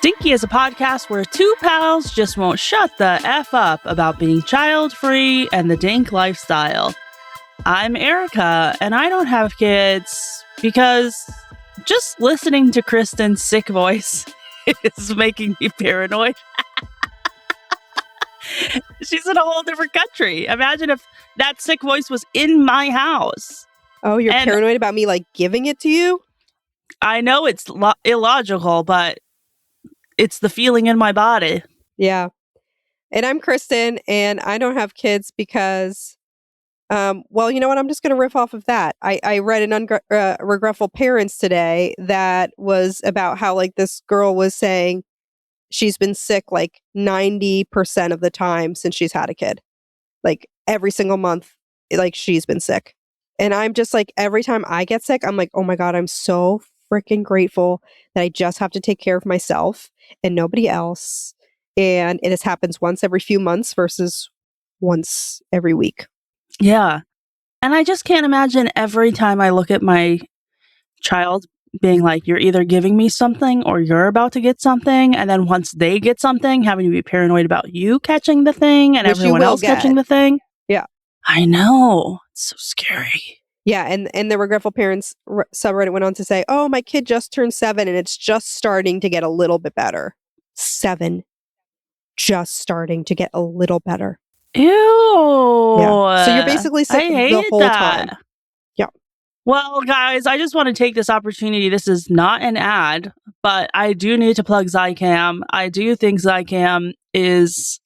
Dinky is a podcast where two pals just won't shut the F up about being child-free and the dink lifestyle. I'm Erica, and I don't have kids because just listening to Kristen's sick voice is making me paranoid. She's in a whole different country. Imagine if that sick voice was in my house. Oh, you're paranoid about me, like, giving it to you? I know it's illogical, but it's the feeling in my body. Yeah. And I'm Kristen, and I don't have kids because, well, you know what? I'm just going to riff off of that. I read an Regretful Parents today that was about how, like, this girl was saying she's been sick, like, 90% of the time since she's had a kid. Like, every single month, like, she's been sick. And I'm just like, every time I get sick, I'm like, oh my God, I'm so freaking grateful that I just have to take care of myself and nobody else. And it happens once every few months versus once every week. Yeah. And I just can't imagine every time I look at my child being like, you're either giving me something or you're about to get something. And then once they get something, having to be paranoid about you catching the thing and Which everyone else catching the thing. Yeah. I know. It's so scary. Yeah. And the Regretful Parents subreddit went on to say, oh, my kid just turned 7 and it's just starting to get a little bit better. 7. Just starting to get a little better. Ew. Yeah. So you're basically sick the whole time. Yeah. Well, guys, I just want to take this opportunity. This is not an ad, but I do need to plug Zicam. I do think Zicam is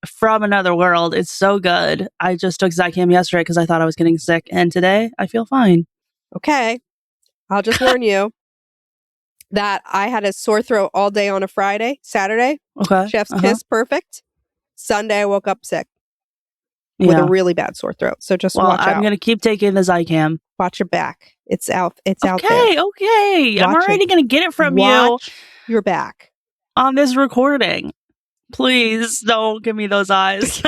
from another world. It's so good. I just took Zicam yesterday because I thought I was getting sick, and today I feel fine. Okay. I'll just warn you that I had a sore throat all day on a Saturday. Okay. Chef's kiss, perfect. Sunday, I woke up sick with a really bad sore throat. So just watch out. I'm going to keep taking the Zicam. Watch your back. It's out. It's out there. Okay. I'm already going to get it from Watch your back on this recording. Please don't give me those eyes.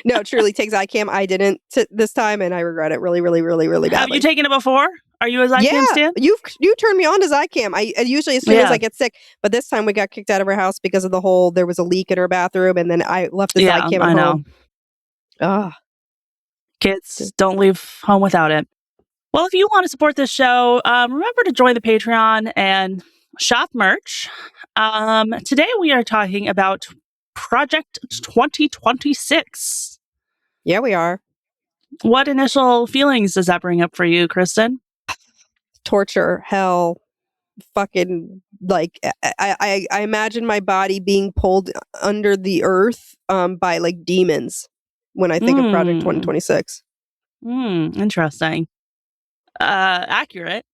No, truly, take Zicam. I didn't this time, and I regret it really, really, really, really badly. Have you taken it before? Are you a Zicam stan? You turned me on to Zicam. I usually, as soon as I get sick, but this time we got kicked out of our house because of there was a leak in our bathroom, and then I left the Zicam at home. Ugh. Kids, don't leave home without it. Well, if you want to support this show, remember to join the Patreon and shop merch. Today we are talking about Project 2026. Yeah, we are. What initial feelings does that bring up for you, Kristen? Torture, hell, fucking, like, I imagine my body being pulled under the earth by, like, demons when I think of Project 2026. Interesting. Accurate.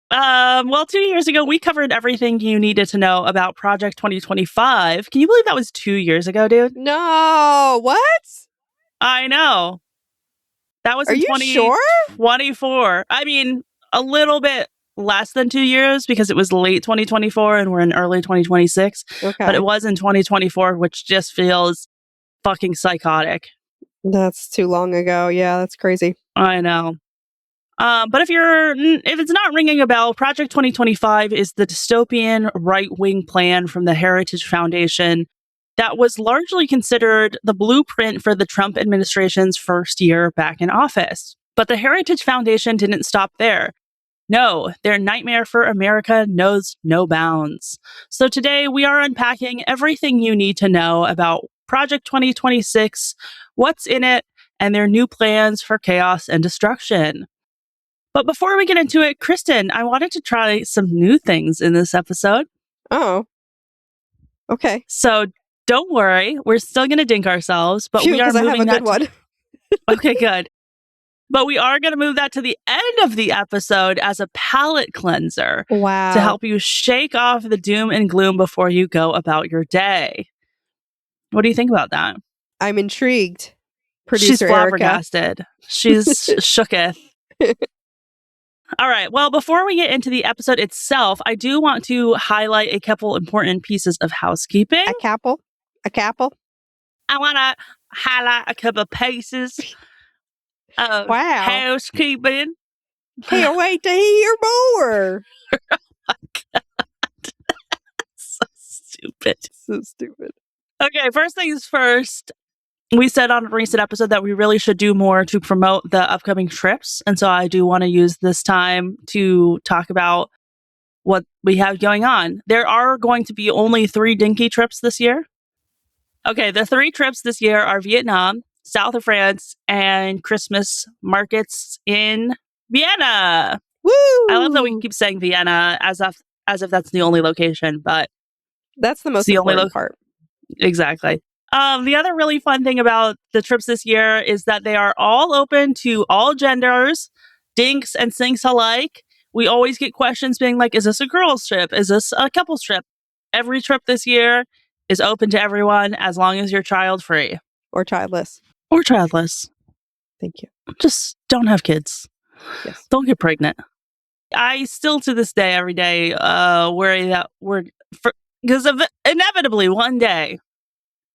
Well, 2 years ago, we covered everything you needed to know about Project 2025. Can you believe that was 2 years ago, dude? No, what? I know. That was in 2024. I mean, a little bit less than 2 years because it was late 2024 and we're in early 2026. Okay. But it was in 2024, which just feels fucking psychotic. That's too long ago. Yeah, that's crazy. I know. But if it's not ringing a bell, Project 2025 is the dystopian right-wing plan from the Heritage Foundation that was largely considered the blueprint for the Trump administration's first year back in office. But the Heritage Foundation didn't stop there. No, their nightmare for America knows no bounds. So today we are unpacking everything you need to know about Project 2026, what's in it, and their new plans for chaos and destruction. But before we get into it, Kristen, I wanted to try some new things in this episode. Oh. Okay. So don't worry, we're still going to dink ourselves, but we are moving I have a good one. Okay, good. But we are going to move that to the end of the episode as a palate cleanser. Wow. To help you shake off the doom and gloom before you go about your day. What do you think about that? I'm intrigued. Producer She's flabbergasted. Erica. She's shooketh. All right. Well, before we get into the episode itself, I do want to highlight a couple important pieces of housekeeping. A couple? I want to highlight a couple of pieces of housekeeping. Can't wait to hear more. So stupid. So stupid. Okay, first things first. We said on a recent episode that we really should do more to promote the upcoming trips. And so I do want to use this time to talk about what we have going on. There are going to be only 3 Dinky trips this year. Okay, the 3 trips this year are Vietnam, south of France, and Christmas markets in Vienna. Woo! I love that we keep saying Vienna as if that's the only location, but that's the most important part. Exactly. The other really fun thing about the trips this year is that they are all open to all genders, dinks and sinks alike. We always get questions being like, is this a girls trip? Is this a couples trip? Every trip this year is open to everyone as long as you're child free. Or childless. Or childless. Thank you. Just don't have kids. Yes. Don't get pregnant. I still to this day, every day, worry that because inevitably one day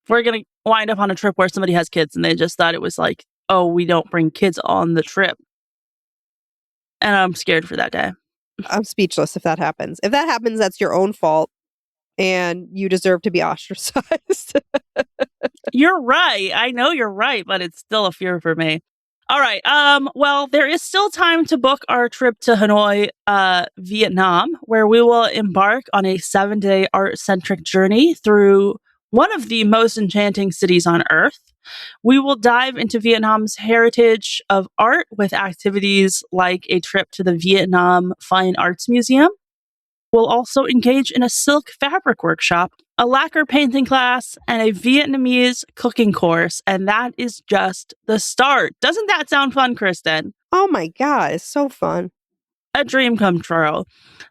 we're going to wind up on a trip where somebody has kids and they just thought it was like, oh, we don't bring kids on the trip. And I'm scared for that day. I'm speechless if that happens. If that happens, that's your own fault and you deserve to be ostracized. You're right. I know you're right, but it's still a fear for me. All right. Well, there is still time to book our trip to Hanoi, Vietnam, where we will embark on a 7-day art-centric journey through one of the most enchanting cities on Earth. We will dive into Vietnam's heritage of art with activities like a trip to the Vietnam Fine Arts Museum. We'll also engage in a silk fabric workshop, a lacquer painting class, and a Vietnamese cooking course. And that is just the start. Doesn't that sound fun, Kristen? Oh my God, it's so fun. A dream come true.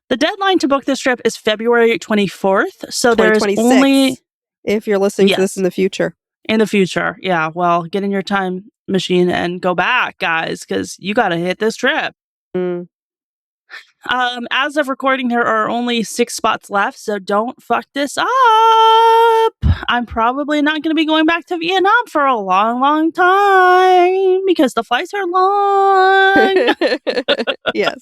The deadline to book this trip is February 24th. So there's only... If you're listening to this in the future. In the future. Yeah. Well, get in your time machine and go back, guys, because you got to hit this trip. Mm. As of recording, there are only 6 spots left, so don't fuck this up. I'm probably not going to be going back to Vietnam for a long, long time because the flights are long. Yes.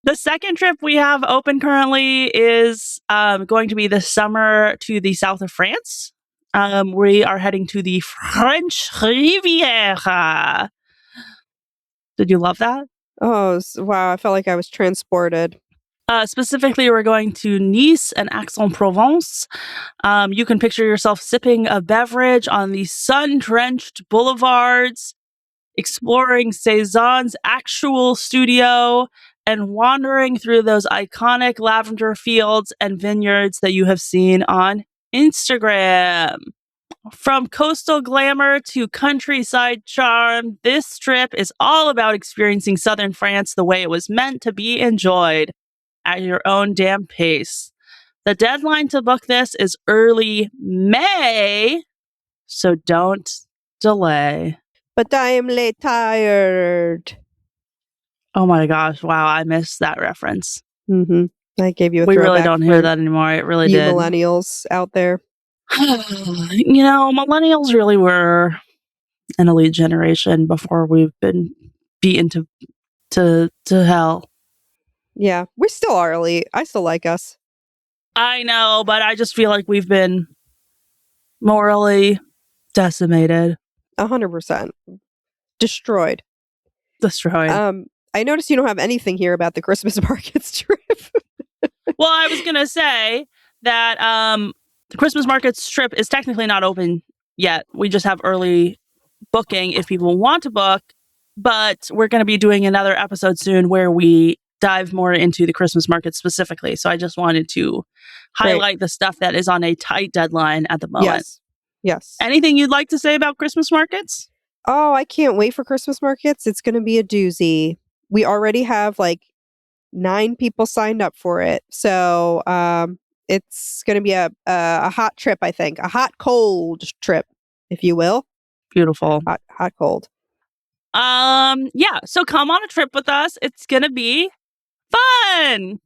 The second trip we have open currently is going to be this summer to the south of France. We are heading to the French Riviera. Did you love that? Oh, wow. I felt like I was transported. Specifically, we're going to Nice and Aix-en-Provence. You can picture yourself sipping a beverage on the sun-drenched boulevards, exploring Cézanne's actual studio, and wandering through those iconic lavender fields and vineyards that you have seen on Instagram. From coastal glamour to countryside charm, this trip is all about experiencing southern France the way it was meant to be enjoyed at your own damn pace. The deadline to book this is early May, so don't delay. But I am late tired. Oh my gosh, wow, I missed that reference. Mm-hmm. I gave you a We really don't hear that anymore. It really did. You millennials out there. You know, millennials really were an elite generation before we've been beaten to hell. Yeah, we still are elite. I still like us. I know, but I just feel like we've been morally decimated. 100%. Destroyed. I noticed you don't have anything here about the Christmas markets trip. Well, I was going to say that the Christmas markets trip is technically not open yet. We just have early booking if people want to book, but we're going to be doing another episode soon where we dive more into the Christmas market specifically. So I just wanted to highlight the stuff that is on a tight deadline at the moment. Yes. Anything you'd like to say about Christmas markets? Oh, I can't wait for Christmas markets. It's going to be a doozy. We already have like 9 people signed up for it. So it's going to be a hot trip, I think. A hot, cold trip, if you will. Beautiful. Hot, cold. Yeah. So come on a trip with us. It's going to be fun.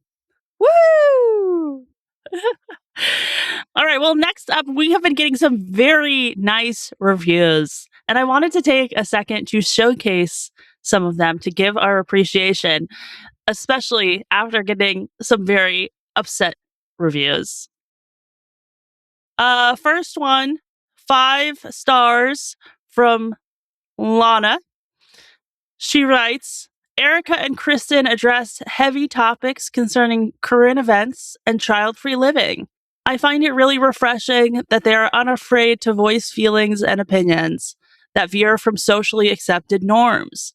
Woo! All right. Well, next up, we have been getting some very nice reviews. And I wanted to take a second to showcase some of them to give our appreciation, especially after getting some very upset reviews. First one, 5 stars from Lana. She writes, Erica and Kristen address heavy topics concerning current events and child-free living. I find it really refreshing that they are unafraid to voice feelings and opinions that veer from socially accepted norms.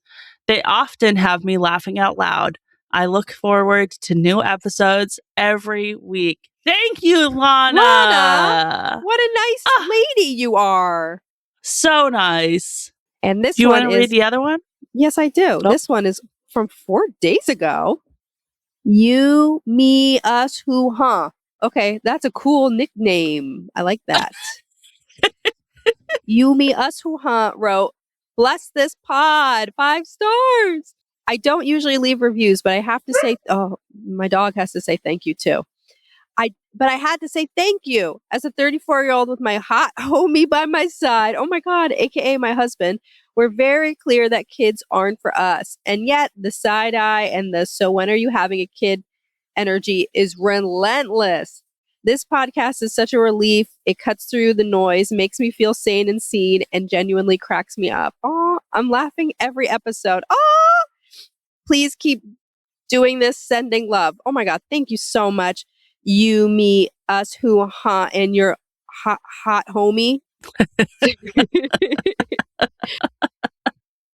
They often have me laughing out loud. I look forward to new episodes every week. Thank you, Lana. Lana, what a nice lady you are. So nice. And this do you one want to read the other one? Yes, I do. Oh. This one is from 4 days ago. You, me, us, who, huh? Okay, that's a cool nickname. I like that. You, me, us, who, huh? Wrote, bless this pod, 5 stars. I don't usually leave reviews, but I have to say, oh, my dog has to say thank you too. But I had to say thank you as a 34-year-old with my hot homie by my side. Oh my God, aka my husband. We're very clear that kids aren't for us. And yet the side eye and the so when are you having a kid energy is relentless. This podcast is such a relief. It cuts through the noise, makes me feel sane and seen, and genuinely cracks me up. Oh, I'm laughing every episode. Oh, please keep doing this, sending love. Oh my God, thank you so much. You, me, us, who, huh, and your hot homie.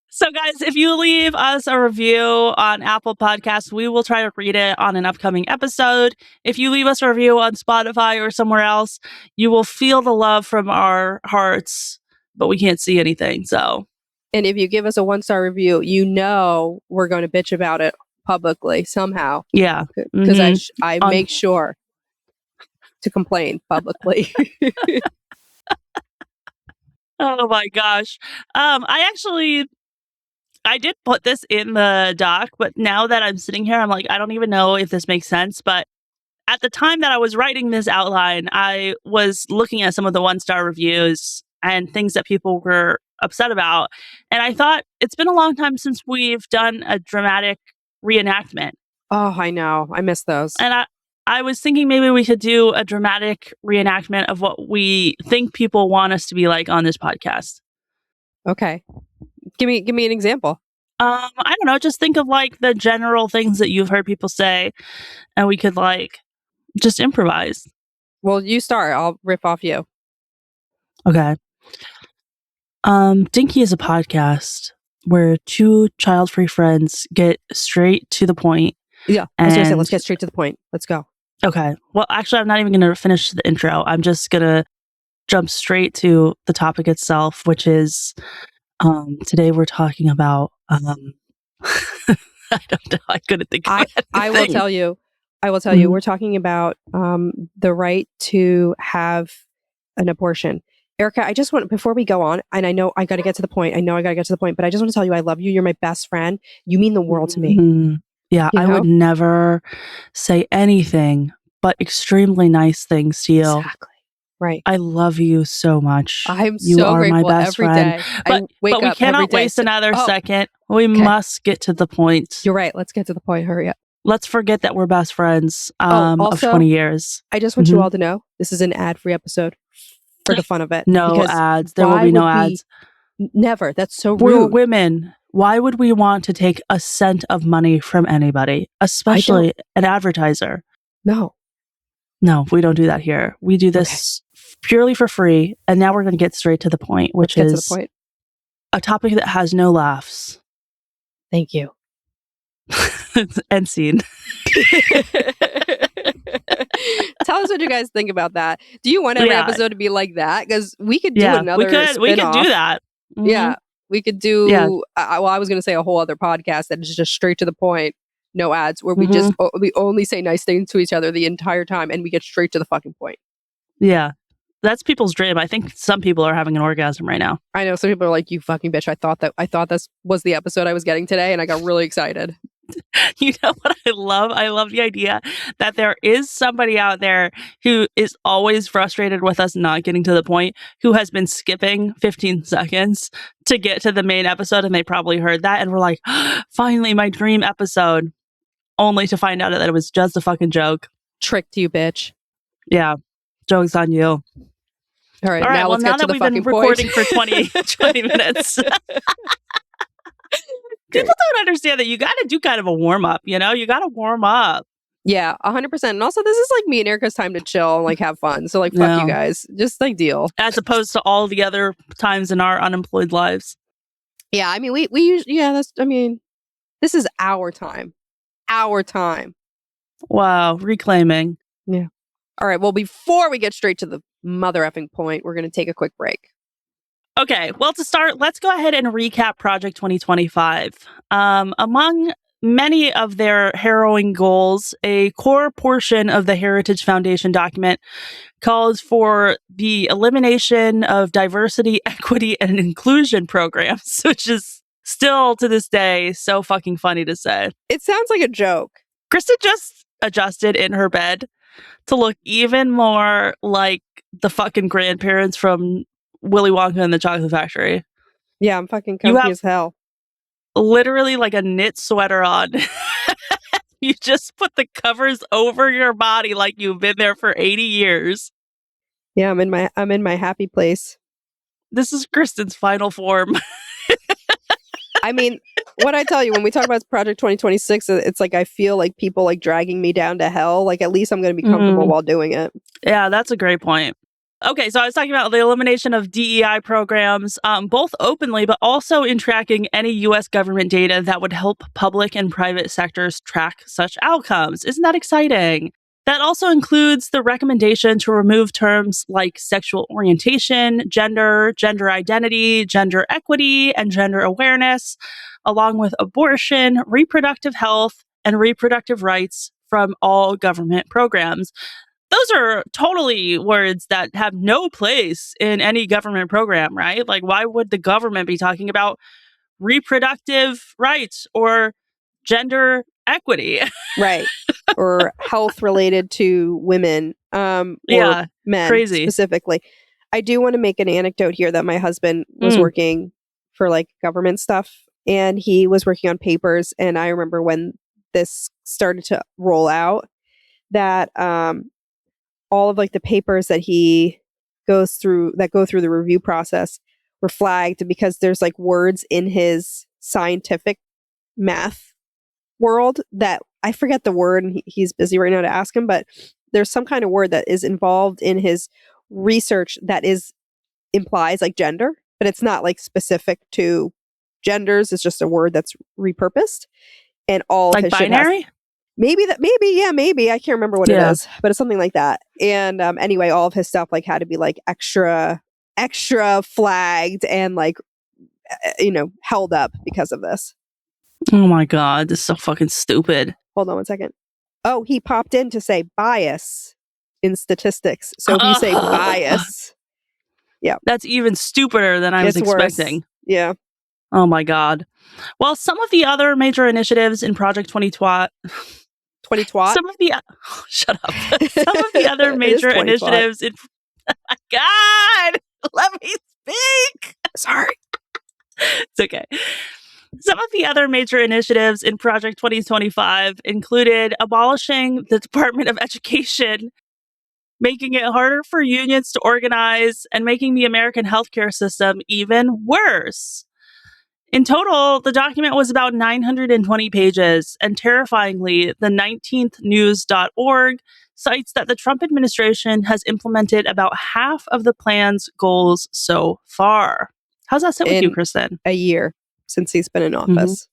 So guys, if you leave us a review on Apple Podcasts, we will try to read it on an upcoming episode. If you leave us a review on Spotify or somewhere else, you will feel the love from our hearts, but we can't see anything. So, and if you give us a 1-star review, you know we're going to bitch about it publicly somehow. Yeah, because I make sure to complain publicly. Oh my gosh. I did put this in the doc, but now that I'm sitting here, I'm like, I don't even know if this makes sense. But at the time that I was writing this outline, I was looking at some of the 1-star reviews and things that people were upset about. And I thought it's been a long time since we've done a dramatic reenactment. Oh, I know. I miss those. And I was thinking maybe we could do a dramatic reenactment of what we think people want us to be like on this podcast. Okay. Give me an example. I don't know. Just think of like the general things that you've heard people say, and we could like just improvise. Well, you start. I'll riff off you. Okay. Dinky is a podcast where 2 child-free friends get straight to the point. Yeah, I was going to say, let's get straight to the point. Let's go. Okay. Well, actually, I'm not even going to finish the intro. I'm just going to jump straight to the topic itself, which is today we're talking about I don't know. I couldn't think of anything. I will tell you. Mm-hmm. We're talking about the right to have an abortion. Erica, I just want, before we go on, and I know I got to get to the point. But I just want to tell you I love you. You're my best friend. You mean the world to me. Mm-hmm. Yeah, you know? I would never say anything but extremely nice things to you. Exactly. Right. I love you so much. I'm you so are grateful my best every friend. day. But we cannot waste another second. We must get to the point. You're right. Let's get to the point. Hurry up. Let's forget that we're best friends also, of 20 years. I just want you all to know this is an ad-free episode for the fun of it. No ads. There will be no ads. Never. That's so rude. We're women. Why would we want to take a cent of money from anybody, especially an advertiser? No, we don't do that here. We do this purely for free. And now we're going to get straight to the point, which is a topic that has no laughs. Thank you. End scene. Tell us what you guys think about that. Do you want every episode to be like that? Because we could do another spin-off. We could do that. Mm-hmm. Yeah. We could do, I was going to say a whole other podcast that is just straight to the point, no ads, where we just, we only say nice things to each other the entire time and we get straight to the fucking point. Yeah. That's people's dream. I think some people are having an orgasm right now. I know. Some people are like, you fucking bitch. I thought this was the episode I was getting today and I got really excited. You know what I love? I love the idea that there is somebody out there who is always frustrated with us not getting to the point, who has been skipping 15 seconds to get to the main episode, and they probably heard that, and we're like, finally, my dream episode, only to find out that it was just a fucking joke. Tricked you, bitch. Yeah, joke's on you. All right, All right, now well, let's now get to that the we've been fucking point. recording for 20 minutes, people don't understand that you got to do kind of a warm up, you know? You got to warm up. Yeah, 100%. And also, this is like me and Erica's time to chill and like have fun. So, like, fuck you guys. Just like deal. As opposed to all the other times in our unemployed lives. Yeah, I mean, we usually, this is our time. Our time. Wow, reclaiming. Yeah. All right, well, before we get straight to the mother effing point, we're going to take a quick break. Okay, well, to start, let's go ahead and recap Project 2025. Among many of their harrowing goals, a core portion of the Heritage Foundation document calls for the elimination of diversity, equity, and inclusion programs, which is still to this day so fucking funny to say. It sounds like a joke. Kristen just adjusted in her bed to look even more like the fucking grandparents from Willy Wonka and the Chocolate Factory. Yeah, I'm fucking comfy as hell. Literally like a knit sweater on. You just put the covers over your body like you've been there for 80 years. Yeah, I'm in my happy place. This is Kristen's final form. I mean, what I tell you, when we talk about Project 2026, it's like I feel like people like dragging me down to hell. Like, at least I'm going to be comfortable while doing it. Yeah, that's a great point. Okay, so I was talking about the elimination of DEI programs, both openly, but also in tracking any U.S. government data that would help public and private sectors track such outcomes. Isn't that exciting? That also includes the recommendation to remove terms like sexual orientation, gender, gender identity, gender equity, and gender awareness, along with abortion, reproductive health, and reproductive rights from all government programs. Those are totally words that have no place in any government program, right? Like, why would the government be talking about reproductive rights or gender equity? Right. Or health related to women, or men crazy. Specifically. I do want to make an anecdote here that my husband was working for like government stuff, and he was working on papers. And I remember when this started to roll out that all of like the papers that he go through the review process were flagged because there's like words in his scientific math world that I forget the word, and he's busy right now to ask him, but there's some kind of word that is involved in his research that implies like gender, but it's not like specific to genders. It's just a word that's repurposed, and all like his binary. Shit maybe I can't remember what it is, but it's something like that. And anyway, all of his stuff like had to be like extra flagged and like held up because of this. Oh my god, this is so fucking stupid. Hold on one second. Oh, he popped in to say bias in statistics. So if you say bias, yeah, that's even stupider than I was expecting. Worse. Yeah. Oh my god. Well, some of the other major initiatives in Project 2020. 2020? Some of the shut up. Some of the other major initiatives in God, let me speak. Sorry. It's okay. Some of the other major initiatives in Project 2025 included abolishing the Department of Education, making it harder for unions to organize, and making the American healthcare system even worse. In total, the document was about 920 pages, and terrifyingly, the 19thnews.org cites that the Trump administration has implemented about half of the plan's goals so far. How's that sit with you, Kristen? A year since he's been in office.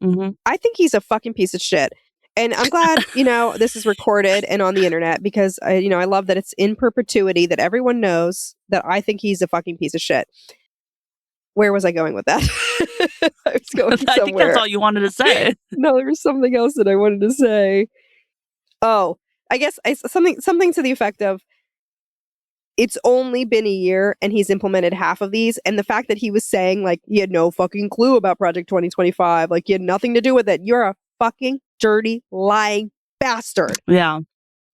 Mm-hmm. I think he's a fucking piece of shit. And I'm glad, this is recorded and on the internet because, I love that it's in perpetuity, that everyone knows that I think he's a fucking piece of shit. Where was I going with that? I was going somewhere. I think that's all you wanted to say. No, there was something else that I wanted to say. Oh, I guess something to the effect of, it's only been a year and he's implemented half of these. And the fact that he was saying like he had no fucking clue about Project 2025, like he had nothing to do with it. You're a fucking dirty, lying bastard. Yeah.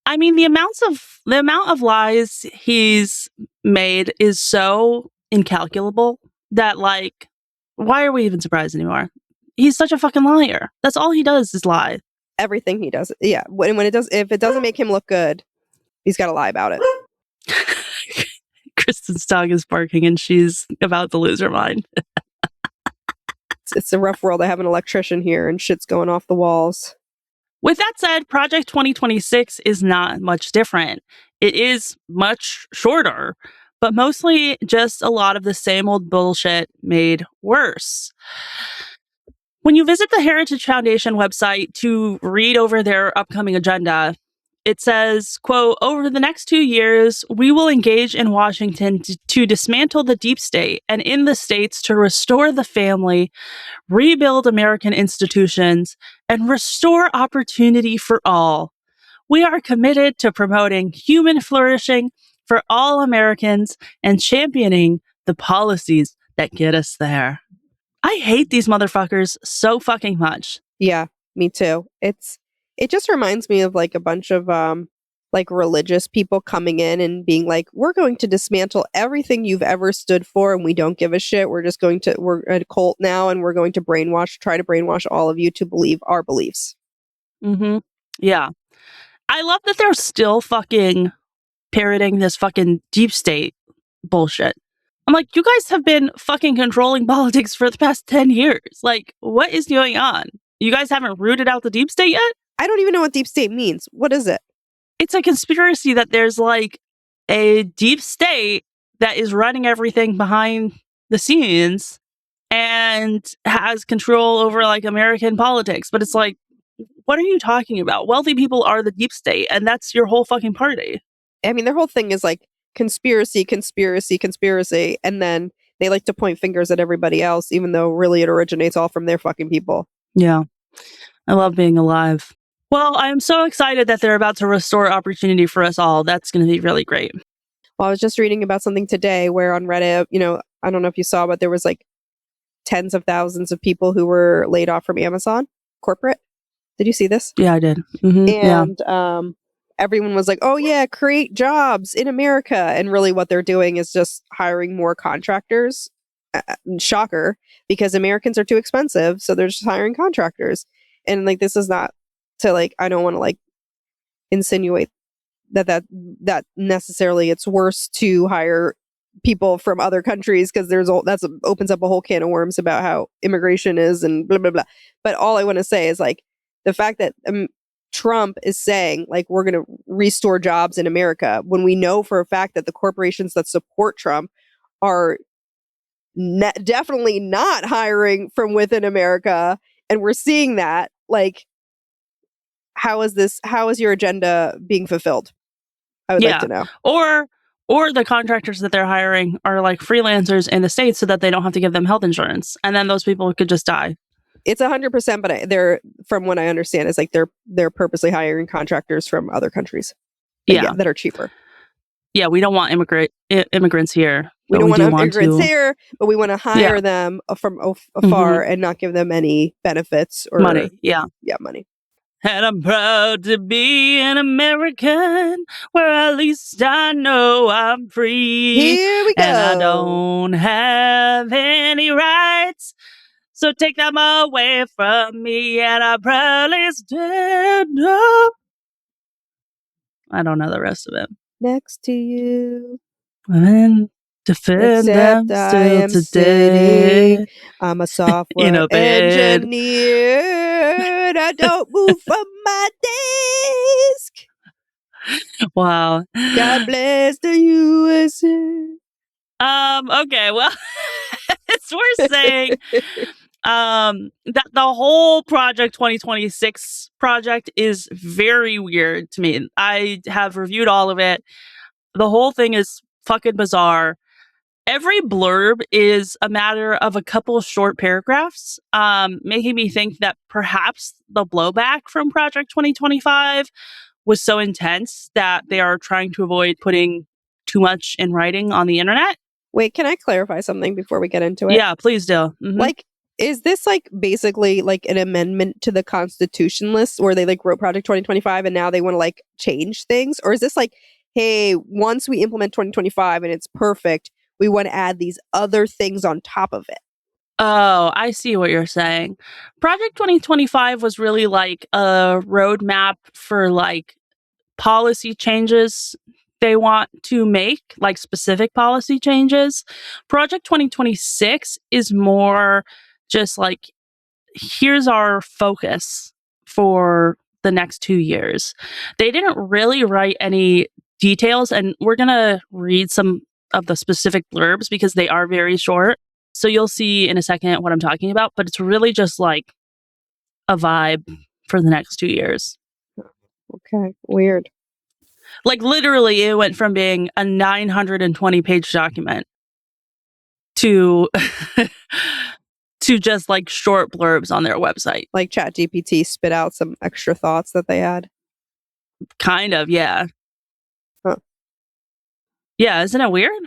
I mean, the amount of lies he's made is so incalculable that, like, why are we even surprised anymore? He's such a fucking liar. That's all he does is lie. Everything he does. Yeah. If it doesn't make him look good, he's got to lie about it. Kristen's dog is barking and she's about to lose her mind. It's a rough world. I have an electrician here and shit's going off the walls. With that said, Project 2026 is not much different. It is much shorter, but mostly just a lot of the same old bullshit made worse. When you visit the Heritage Foundation website to read over their upcoming agenda, it says, quote, over the next 2 years, we will engage in Washington to dismantle the deep state and in the states to restore the family, rebuild American institutions, and restore opportunity for all. We are committed to promoting human flourishing for all Americans and championing the policies that get us there. I hate these motherfuckers so fucking much. Yeah, me too. It just reminds me of like a bunch of like religious people coming in and being like, we're going to dismantle everything you've ever stood for and we don't give a shit. We're a cult now and we're going to try to brainwash all of you to believe our beliefs. Mm-hmm. Yeah. I love that they're still fucking parroting this fucking deep state bullshit. I'm like, you guys have been fucking controlling politics for the past 10 years. Like, what is going on? You guys haven't rooted out the deep state yet? I don't even know what deep state means. What is it? It's a conspiracy that there's like a deep state that is running everything behind the scenes and has control over like American politics. But it's like, what are you talking about? Wealthy people are the deep state, and that's your whole fucking party. I mean, their whole thing is like conspiracy, conspiracy, conspiracy. And then they like to point fingers at everybody else, even though really it originates all from their fucking people. Yeah. I love being alive. Well, I'm so excited that they're about to restore opportunity for us all. That's going to be really great. Well, I was just reading about something today where on Reddit, I don't know if you saw, but there was like tens of thousands of people who were laid off from Amazon corporate. Did you see this? Yeah, I did. Mm-hmm, and everyone was like, oh yeah, create jobs in America. And really what they're doing is just hiring more contractors. Shocker, because Americans are too expensive. So they're just hiring contractors. And like, this is not to like, I don't want to like insinuate that necessarily it's worse to hire people from other countries because opens up a whole can of worms about how immigration is and blah, blah, blah. But all I want to say is like the fact that Trump is saying like, we're going to restore jobs in America when we know for a fact that the corporations that support Trump are definitely not hiring from within America. And we're seeing that, like, how is your agenda being fulfilled? I would like to know. Or the contractors that they're hiring are like freelancers in the States so that they don't have to give them health insurance. And then those people could just die. It's 100%, but they're, from what I understand, is like they're purposely hiring contractors from other countries. That are cheaper. Yeah, we don't want immigrants here. We don't want immigrants here, but we want to hire them from afar and not give them any benefits or money. Yeah, money. And I'm proud to be an American, where at least I know I'm free. Here we go. And I don't have any rights, so take them away from me, and I proudly stand up. I don't know the rest of it. Next to you. And defend them still today. I'm a software engineer. I don't move from my desk. Wow. God bless the USA. Okay, well, it's worth saying that the whole Project 2026 project is very weird to me. I have reviewed all of it. The whole thing is fucking bizarre. Every blurb is a matter of a couple short paragraphs, making me think that perhaps the blowback from Project 2025 was so intense that they are trying to avoid putting too much in writing on the internet. Wait, can I clarify something before we get into it? Yeah, please do. Mm-hmm. Like, Is this like basically like an amendment to the Constitution list where they like wrote Project 2025 and now they want to like change things? Or is this like, hey, once we implement 2025 and it's perfect, we want to add these other things on top of it? Oh, I see what you're saying. Project 2025 was really like a roadmap for like policy changes they want to make, like specific policy changes. Project 2026 is more just like, here's our focus for the next 2 years. They didn't really write any details, and we're going to read some of the specific blurbs because they are very short. So you'll see in a second what I'm talking about, but it's really just like a vibe for the next 2 years. Okay, weird. Like literally, it went from being a 920 page document to to just like short blurbs on their website. Like ChatGPT spit out some extra thoughts that they had. Kind of, yeah. Huh. Yeah, isn't it weird?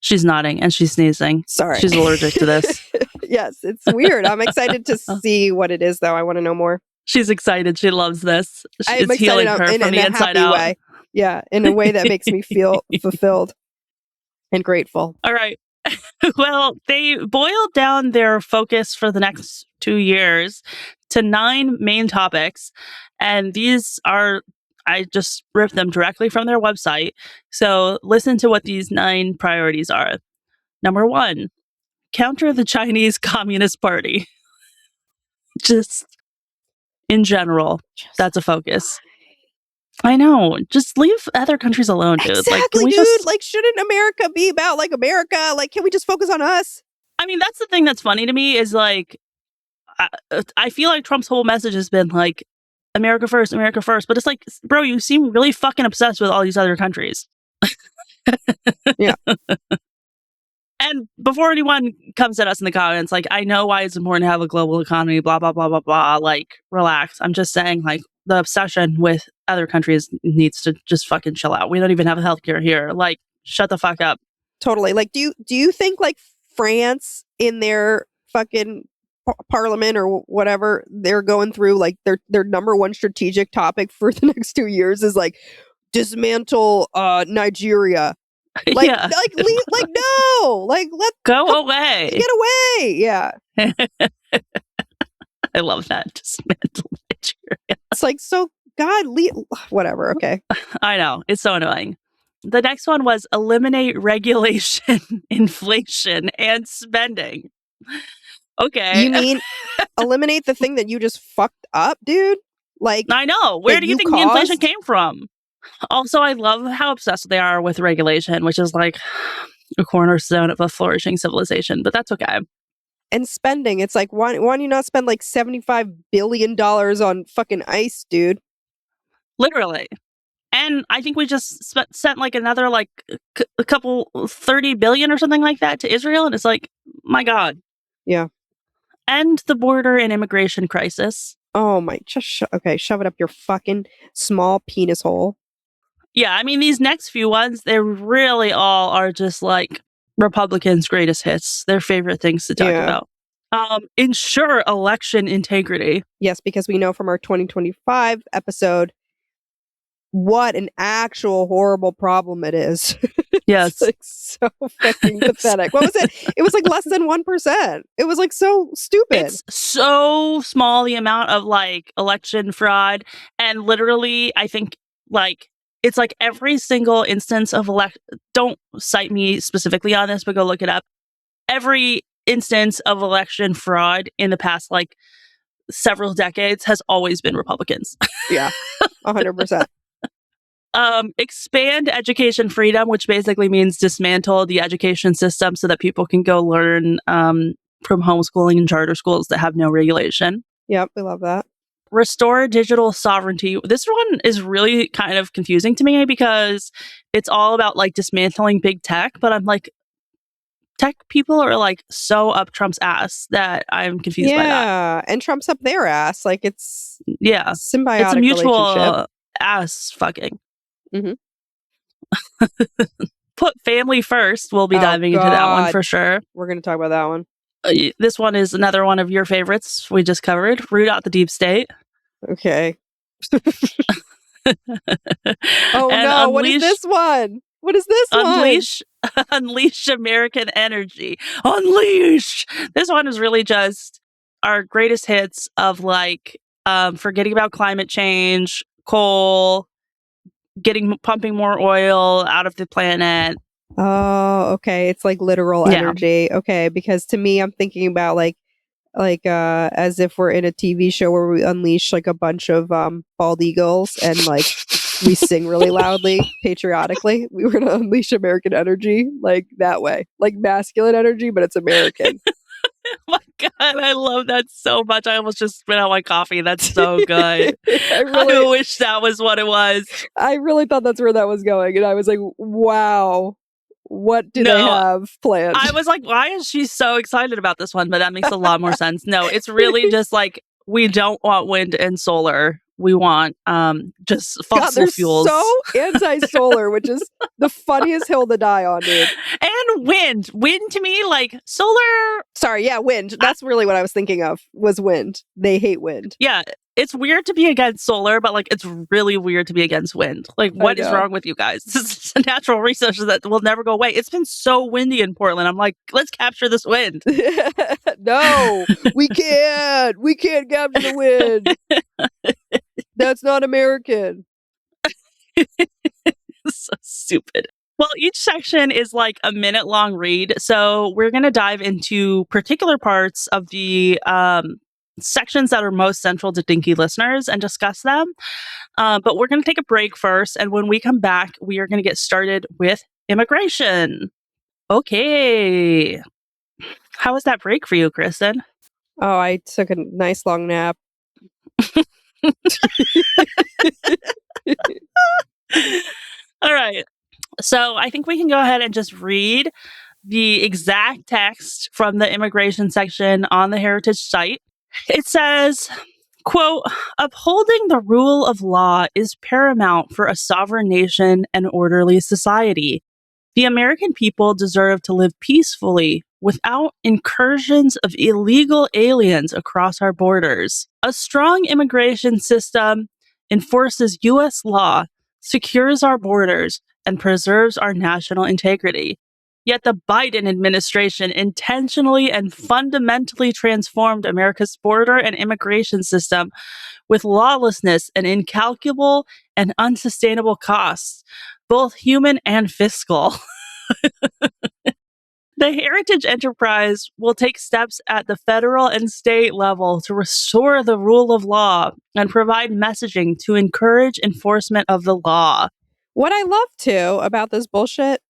She's nodding and she's sneezing. Sorry. She's allergic to this. Yes, it's weird. I'm excited to see what it is, though. I want to know more. She's excited. She loves this. I'm It's healing excited her from the in a inside happy out. way. Yeah, in a way that makes me feel fulfilled and grateful. All right. Well, they boiled down their focus for the next 2 years to 9 main topics. And these are, I just ripped them directly from their website. So listen to what these 9 priorities are. Number 1, counter the Chinese Communist Party. Just in general, that's a focus. I know. Just leave other countries alone, dude. Exactly, like, can we dude. just... Like, shouldn't America be about like America? Like, can we just focus on us? I mean, that's the thing that's funny to me is like, I feel like Trump's whole message has been like, America first, but it's like, bro, you seem really fucking obsessed with all these other countries. Yeah. And before anyone comes at us in the comments, like, I know why it's important to have a global economy, blah, blah, blah, blah, blah. Like, relax. I'm just saying, like, the obsession with other countries needs to just fucking chill out. We don't even have healthcare here. Like, shut the fuck up. Totally. Like, do you think like France in their fucking parliament or whatever they're going through, like their number one strategic topic for the next 2 years is like dismantle Nigeria? Like, yeah. like no, like let go away, get away. Yeah. I love that. Dismantle Nigeria. It's like, so God, whatever. Okay. I know, it's so annoying. The next one was eliminate regulation, inflation, and spending. Okay. You mean eliminate the thing that you just fucked up, dude? Like, I know. Where do you think the inflation came from? Also, I love how obsessed they are with regulation, which is like a cornerstone of a flourishing civilization, but that's okay. And spending. It's like, why do you not spend like $75 billion on fucking ICE, dude? Literally. And I think we just sent like another like a couple 30 billion or something like that to Israel. And it's like, my God. Yeah. End the border and immigration crisis. Oh my, just okay, shove it up your fucking small penis hole. Yeah, I mean, these next few ones, they really all are just like Republicans' greatest hits, their favorite things to talk about. Ensure election integrity. Yes, because we know from our 2025 episode what an actual horrible problem it is. Yes. It's like so fucking pathetic. What was it? It was like less than 1%. It was like so stupid. It's so small, the amount of like election fraud. And literally, I think like it's like every single instance of don't cite me specifically on this, but go look it up. Every instance of election fraud in the past like several decades has always been Republicans. Yeah, 100%. Expand education freedom, which basically means dismantle the education system so that people can go learn from homeschooling and charter schools that have no regulation. Yep, we love that. Restore digital sovereignty. This one is really kind of confusing to me because it's all about like dismantling big tech, but I'm like, tech people are like so up Trump's ass that I'm confused by that. Yeah, and Trump's up their ass. Like it's symbiotic. It's a mutual relationship. Ass fucking. Mm-hmm. Put family first. We'll be diving into that one for sure. We're going to talk about that one. This one is another one of your favorites we just covered. Root out the deep state. Okay. Oh And no, what is this one? What is this one? unleash unleash American energy. Unleash. This one is really just our greatest hits of like forgetting about climate change, coal, pumping more oil out of the planet. Oh, okay. It's like literal Yeah. energy. Okay, because to me I'm thinking about like as if we're in a TV show where we unleash like a bunch of bald eagles and like we sing really loudly patriotically. We were going to unleash American energy like that way. Like masculine energy, but it's American. Oh my God, I love that so much. I almost just spit out my coffee. That's so good. I wish that was what it was. I really thought that's where that was going. And I was like, wow, what do they have planned? I was like, why is she so excited about this one? But that makes a lot more sense. No, it's really just like, we don't want wind and solar. We want just fossil fuels. So anti-solar, which is the funniest hill to die on, dude. And wind. Wind to me, like solar. Sorry, yeah, wind. That's really what I was thinking of, was wind. They hate wind. Yeah, it's weird to be against solar, but like it's really weird to be against wind. Like, what is wrong with you guys? This is a natural resource that will never go away. It's been so windy in Portland. I'm like, let's capture this wind. No, we can't. We can't capture the wind. That's not American. So stupid. Well, each section is like a minute-long read, so we're going to dive into particular parts of the sections that are most central to Dinky listeners and discuss them. But we're going to take a break first, and when we come back, we are going to get started with immigration. Okay. How was that break for you, Kristen? Oh, I took a nice long nap. All right. So I think we can go ahead and just read the exact text from the immigration section on the Heritage site. It says, quote, upholding the rule of law is paramount for a sovereign nation and orderly society. The American people deserve to live peacefully without incursions of illegal aliens across our borders. A strong immigration system enforces U.S. law, secures our borders, and preserves our national integrity. Yet the Biden administration intentionally and fundamentally transformed America's border and immigration system with lawlessness and incalculable and unsustainable costs, both human and fiscal. The Heritage Enterprise will take steps at the federal and state level to restore the rule of law and provide messaging to encourage enforcement of the law. What I love too about this bullshit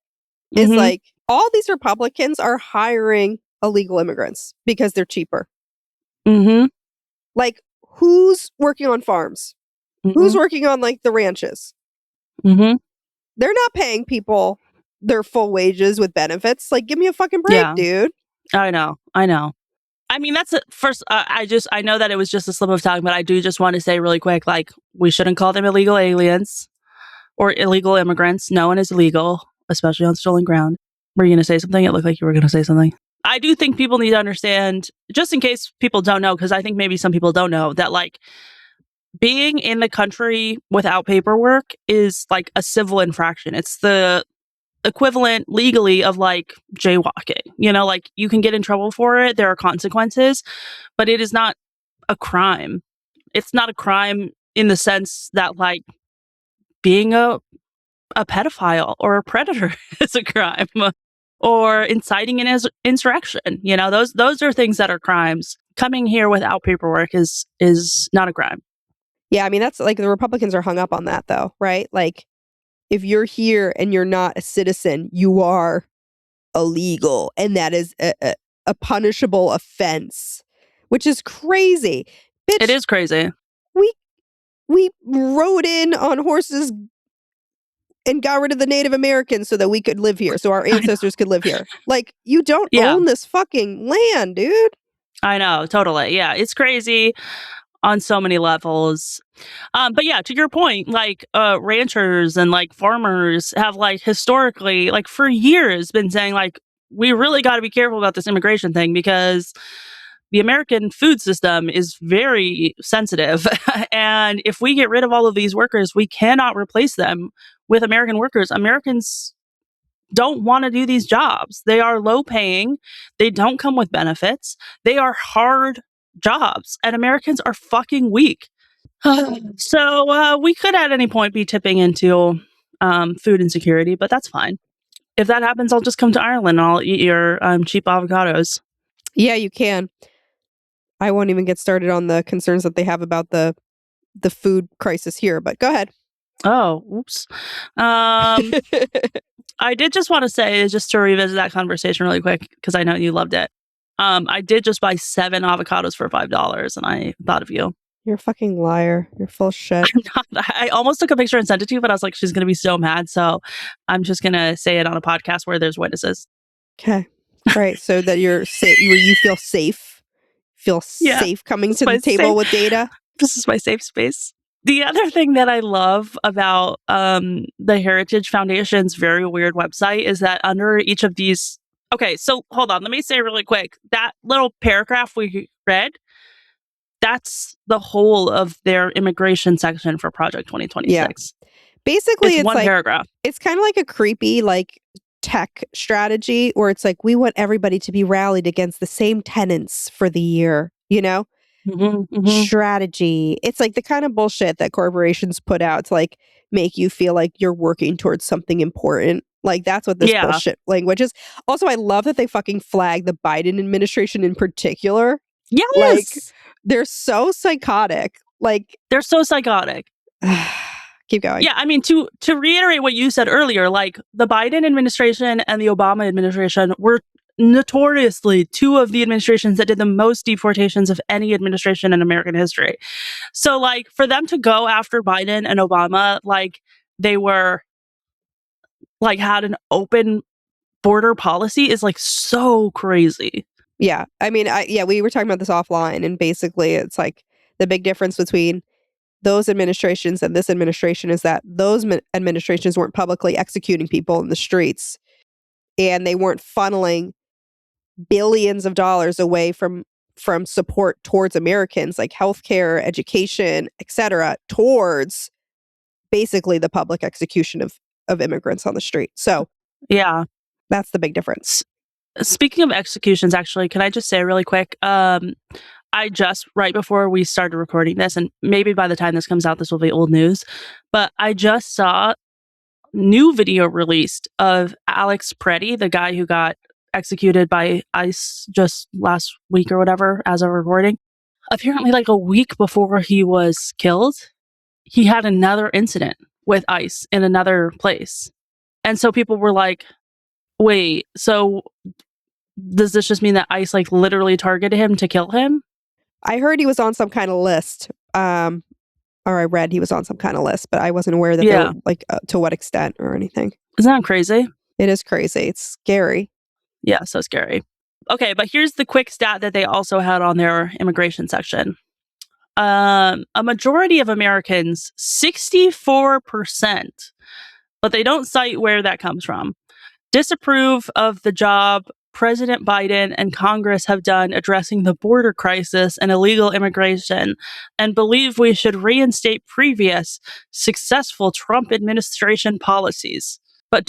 is like all these Republicans are hiring illegal immigrants because they're cheaper. Like, who's working on farms? Who's working on like the ranches? They're not paying people their full wages with benefits. Like, give me a fucking break, dude. I know. I mean, that's it. First, I know that it was just a slip of tongue, but I do just want to say really quick, like, we shouldn't call them illegal aliens or illegal immigrants. No one is illegal, especially on stolen ground. Were you going to say something? It looked like you were going to say something. I do think people need to understand, just in case people don't know, because I think maybe some people don't know, that like being in the country without paperwork is like a civil infraction. It's the equivalent legally of like jaywalking. You know, like you can get in trouble for it. There are consequences, but it is not a crime. It's not a crime in the sense that like being a pedophile or a predator is a crime, or inciting an insurrection. You know, those are things that are crimes. Coming here without paperwork is not a crime. Yeah, I mean, that's like the Republicans are hung up on that though, right? Like, if you're here and you're not a citizen, you are illegal, and that is a punishable offense, which is crazy. Bitch, it is crazy. We rode in on horses and got rid of the Native Americans so that we could live here, so our ancestors could live here. Like, you don't own this fucking land, dude. I know, totally. Yeah, it's crazy on so many levels. But yeah, to your point, like ranchers and like farmers have like historically, like for years, been saying like, we really got to be careful about this immigration thing because the American food system is very sensitive. And if we get rid of all of these workers, we cannot replace them with American workers. Americans don't want to do these jobs. They are low paying. They don't come with benefits. They are hard jobs, and Americans are fucking weak. So we could at any point be tipping into food insecurity, but that's fine. If that happens, I'll just come to Ireland and I'll eat your cheap avocados. Yeah, you can. I won't even get started on the concerns that they have about the food crisis here, but go ahead. Oh, oops. I did just want to say, just to revisit that conversation really quick, because I know you loved it. I did just buy 7 avocados for $5, and I thought of you. You're a fucking liar. You're full of shit. I almost took a picture and sent it to you, but I was like, she's going to be so mad. So I'm just going to say it on a podcast where there's witnesses. Okay. Right. So that you're safe, you feel safe. Feel safe coming to the table with data. This is my safe space. The other thing that I love about the Heritage Foundation's very weird website is that under each of these... Okay, so hold on. Let me say really quick. That little paragraph we read, that's the whole of their immigration section for Project 2026. Yeah. Basically, it's one like, paragraph. It's kind of like a creepy, like, tech strategy where it's like, we want everybody to be rallied against the same tenants for the year, you know? Strategy. It's like the kind of bullshit that corporations put out to like make you feel like you're working towards something important. Like that's what this bullshit language is. Also, I love that they fucking flag the Biden administration in particular. Yes. Like they're so psychotic. Like they're so psychotic. Keep going. Yeah, I mean, to reiterate what you said earlier, like the Biden administration and the Obama administration were notoriously 2 of the administrations that did the most deportations of any administration in American history. So, like, for them to go after Biden and Obama, like, they were, like, had an open border policy is, like, so crazy. Yeah. I mean, we were talking about this offline, and basically it's like the big difference between those administrations and this administration is that those administrations weren't publicly executing people in the streets, and they weren't funneling billions of dollars away from support towards Americans, like healthcare, education, etc., towards basically the public execution of immigrants on the street. So yeah, that's the big difference. Speaking of executions, actually, can I just say really quick? I just, right before we started recording this, and maybe by the time this comes out, this will be old news, but I just saw new video released of Alex Preddy, the guy who got executed by ICE just last week or whatever, as of recording. Apparently, like a week before he was killed, he had another incident with ICE in another place. And so people were like, wait, so does this just mean that ICE like literally targeted him to kill him? I heard he was on some kind of list. Or I read he was on some kind of list, but I wasn't aware that they were, like to what extent or anything. Isn't that crazy? It is crazy. It's scary. Yeah, so scary. Okay, but here's the quick stat that they also had on their immigration section. A majority of Americans, 64%, but they don't cite where that comes from, disapprove of the job President Biden and Congress have done addressing the border crisis and illegal immigration, and believe we should reinstate previous successful Trump administration policies. But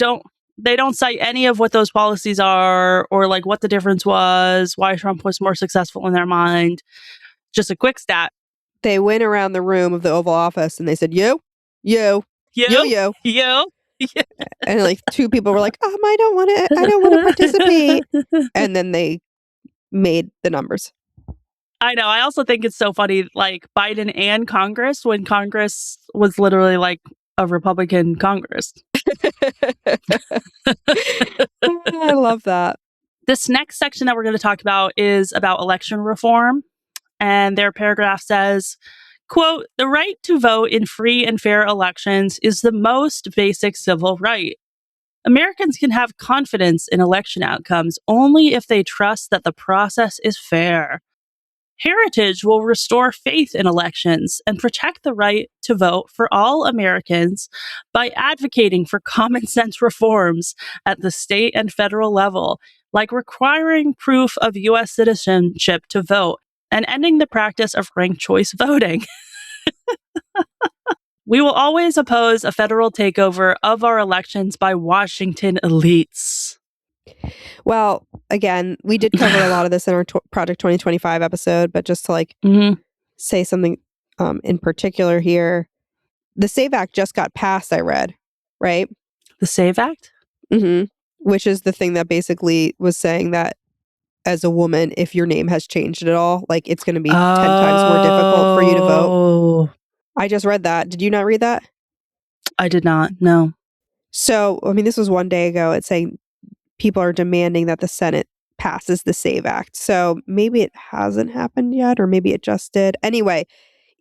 they don't cite any of what those policies are or like what the difference was, why Trump was more successful in their mind. Just a quick stat. They went around the room of the Oval Office and they said, you. And like 2 people were like, I don't want to participate. And then they made the numbers. I know. I also think it's so funny, like Biden and Congress, when Congress was literally like a Republican Congress. I love that. This next section that we're going to talk about is about election reform. And their paragraph says, quote, "The right to vote in free and fair elections is the most basic civil right. Americans can have confidence in election outcomes only if they trust that the process is fair. Heritage will restore faith in elections and protect the right to vote for all Americans by advocating for common sense reforms at the state and federal level, like requiring proof of U.S. citizenship to vote and ending the practice of ranked choice voting. We will always oppose a federal takeover of our elections by Washington elites. Well, again, we did cover a lot of this in our Project 2025 episode, but just to like say something in particular here, the SAVE Act just got passed, I read, right? The SAVE Act? Mm-hmm. Which is the thing that basically was saying that as a woman, if your name has changed at all, like it's going to be 10 times more difficult for you to vote. I just read that. Did you not read that? I did not, no. So, I mean, this was one day ago. It's saying people are demanding that the Senate passes the SAVE Act. So maybe it hasn't happened yet, or maybe it just did. Anyway,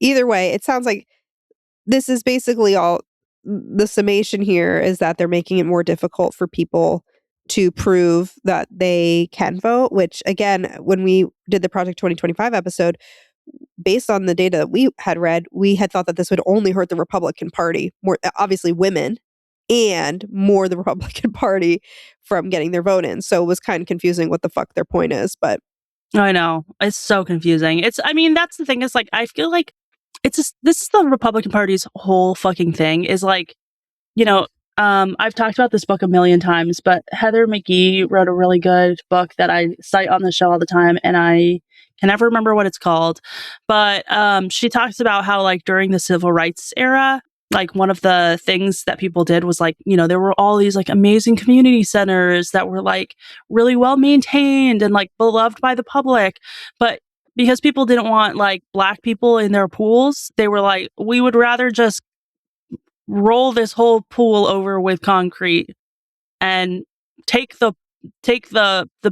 either way, it sounds like this is basically all the summation here is that they're making it more difficult for people to prove that they can vote, which again, when we did the Project 2025 episode, based on the data that we had read, we had thought that this would only hurt the Republican Party, more obviously women, and more the Republican Party from getting their vote in. So it was kind of confusing what the fuck their point is, but I know. It's so confusing. I mean, that's the thing is like, I feel like it's just, this is the Republican Party's whole fucking thing is like, you know, I've talked about this book a million times, but Heather McGhee wrote a really good book that I cite on the show all the time, and I can never remember what it's called. But she talks about how, like, during the civil rights era, like, one of the things that people did was, like, you know, there were all these, like, amazing community centers that were, like, really well maintained and, like, beloved by the public. But because people didn't want, like, Black people in their pools, they were like, we would rather just roll this whole pool over with concrete and take the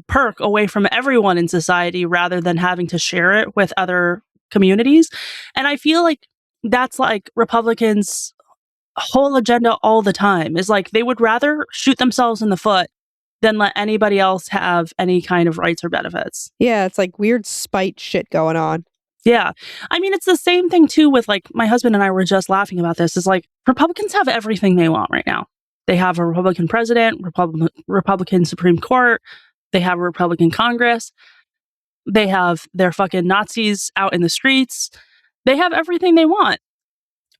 perk away from everyone in society rather than having to share it with other communities. And I feel like that's like Republicans' whole agenda all the time is like they would rather shoot themselves in the foot than let anybody else have any kind of rights or benefits. Yeah, it's like weird spite shit going on. Yeah. I mean, it's the same thing too with like my husband and I were just laughing about this. Is like Republicans have everything they want right now. They have a Republican president, Republican Supreme Court. They have a Republican Congress. They have their fucking Nazis out in the streets. They have everything they want.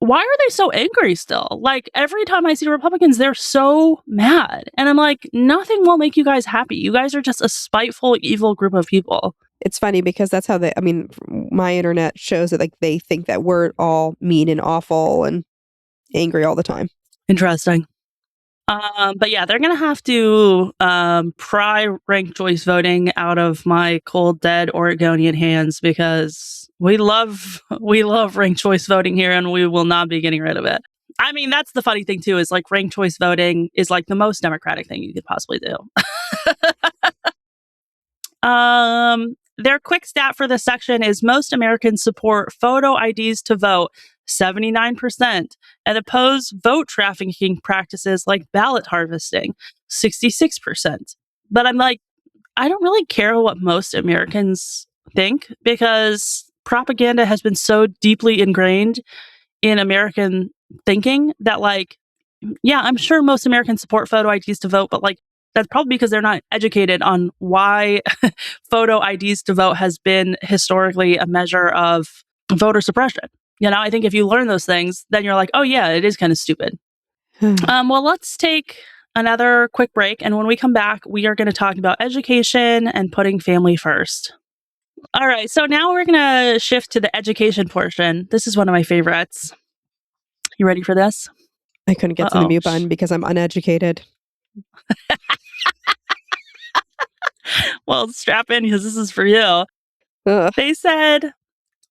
Why are they so angry still? Like every time I see Republicans, they're so mad. And I'm like, nothing will make you guys happy. You guys are just a spiteful, evil group of people. It's funny because that's how I mean, my internet shows that like they think that we're all mean and awful and angry all the time. Interesting. But yeah, they're going to have to pry ranked choice voting out of my cold, dead Oregonian hands because we love ranked choice voting here and we will not be getting rid of it. I mean, that's the funny thing too, is like ranked choice voting is like the most democratic thing you could possibly do. Their quick stat for this section is most Americans support photo IDs to vote, 79%, and oppose vote trafficking practices like ballot harvesting, 66%. But I'm like, I don't really care what most Americans think because propaganda has been so deeply ingrained in American thinking that like, yeah, I'm sure most Americans support photo IDs to vote, but like, that's probably because they're not educated on why photo IDs to vote has been historically a measure of voter suppression. You know, I think if you learn those things, then you're like, oh yeah, it is kind of stupid. Well, let's take another quick break. And when we come back, we are going to talk about education and putting family first. All right. So now we're going to shift to the education portion. This is one of my favorites. You ready for this? I couldn't get to the mute button because I'm uneducated. Well, strap in because this is for you. They said,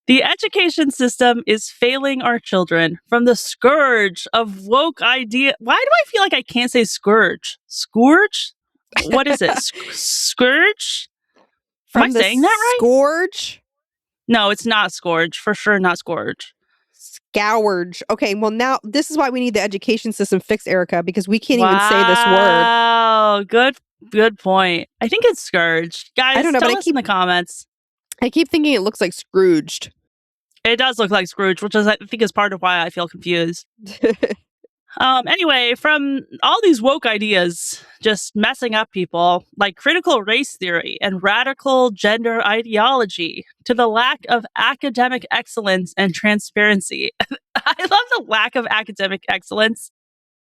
the education system is failing our children from the scourge of woke idea. Why do I feel like I can't say scourge? Scourge? What is it? Scourge? Am I saying that right? Scourge? No, it's not scourge. For sure not scourge. Scourge. Okay, well now this is why we need the education system fixed, Erica, because we can't even say this word. Wow, good point. I think it's scourge. Guys, I don't know, tell us in the comments. I keep thinking it looks like Scrooged. It does look like Scrooge, which is I think is part of why I feel confused. Anyway, from all these woke ideas just messing up people, like critical race theory and radical gender ideology, to the lack of academic excellence and transparency. I love the lack of academic excellence.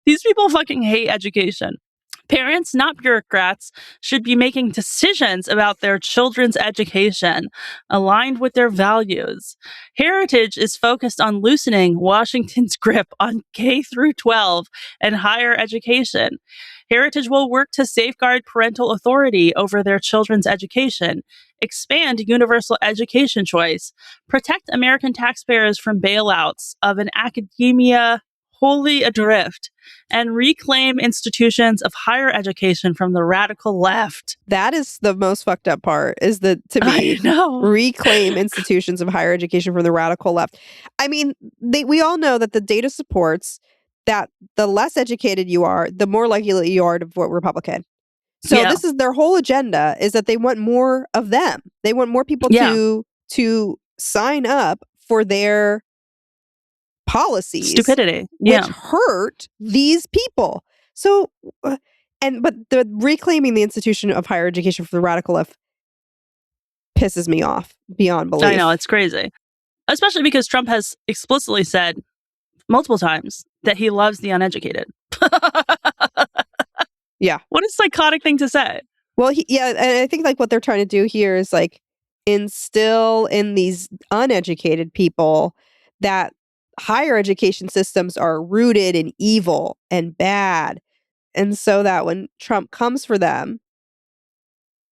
These people fucking hate education. Parents, not bureaucrats, should be making decisions about their children's education aligned with their values. Heritage is focused on loosening Washington's grip on K through 12 and higher education. Heritage will work to safeguard parental authority over their children's education, expand universal education choice, protect American taxpayers from bailouts of an academia wholly adrift, and reclaim institutions of higher education from the radical left. That is the most fucked up part, is that, to me, reclaim institutions of higher education from the radical left. I mean, we all know that the data supports that the less educated you are, the more likely you are to vote Republican. So this is their whole agenda, is that they want more of them. They want more people to sign up for their policies, stupidity, which hurt these people. So, but the reclaiming the institution of higher education for the radical left pisses me off beyond belief. I know, it's crazy, especially because Trump has explicitly said multiple times that he loves the uneducated. Yeah, what a psychotic thing to say. Well, and I think like what they're trying to do here is like instill in these uneducated people that higher education systems are rooted in evil and bad. And so that when Trump comes for them,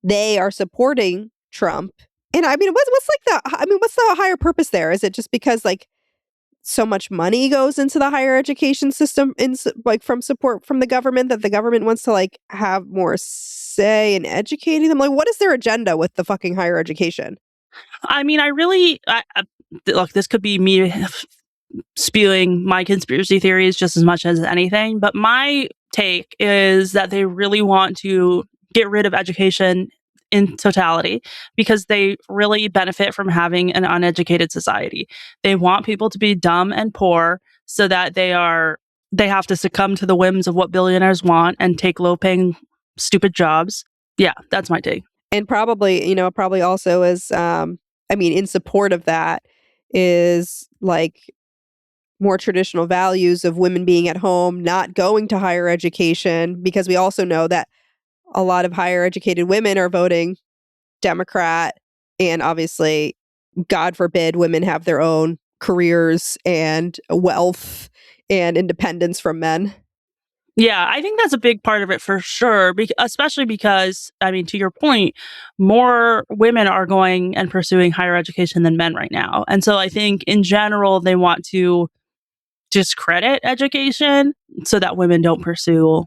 they are supporting Trump. And I mean, what's like the, I mean, what's the higher purpose there? Is it just because like so much money goes into the higher education system like from support from the government that the government wants to like have more say in educating them? Like, what is their agenda with the fucking higher education? I mean, look, this could be me spewing my conspiracy theories just as much as anything, but my take is that they really want to get rid of education in totality because they really benefit from having an uneducated society. They want people to be dumb and poor so that they have to succumb to the whims of what billionaires want and take low-paying stupid jobs. Yeah, that's my take. And probably also is I mean, in support of that is like more traditional values of women being at home, not going to higher education, because we also know that a lot of higher educated women are voting Democrat. And obviously, God forbid, women have their own careers and wealth and independence from men. Yeah, I think that's a big part of it for sure, especially because, I mean, to your point, more women are going and pursuing higher education than men right now. And so I think in general, they want to discredit education so that women don't pursue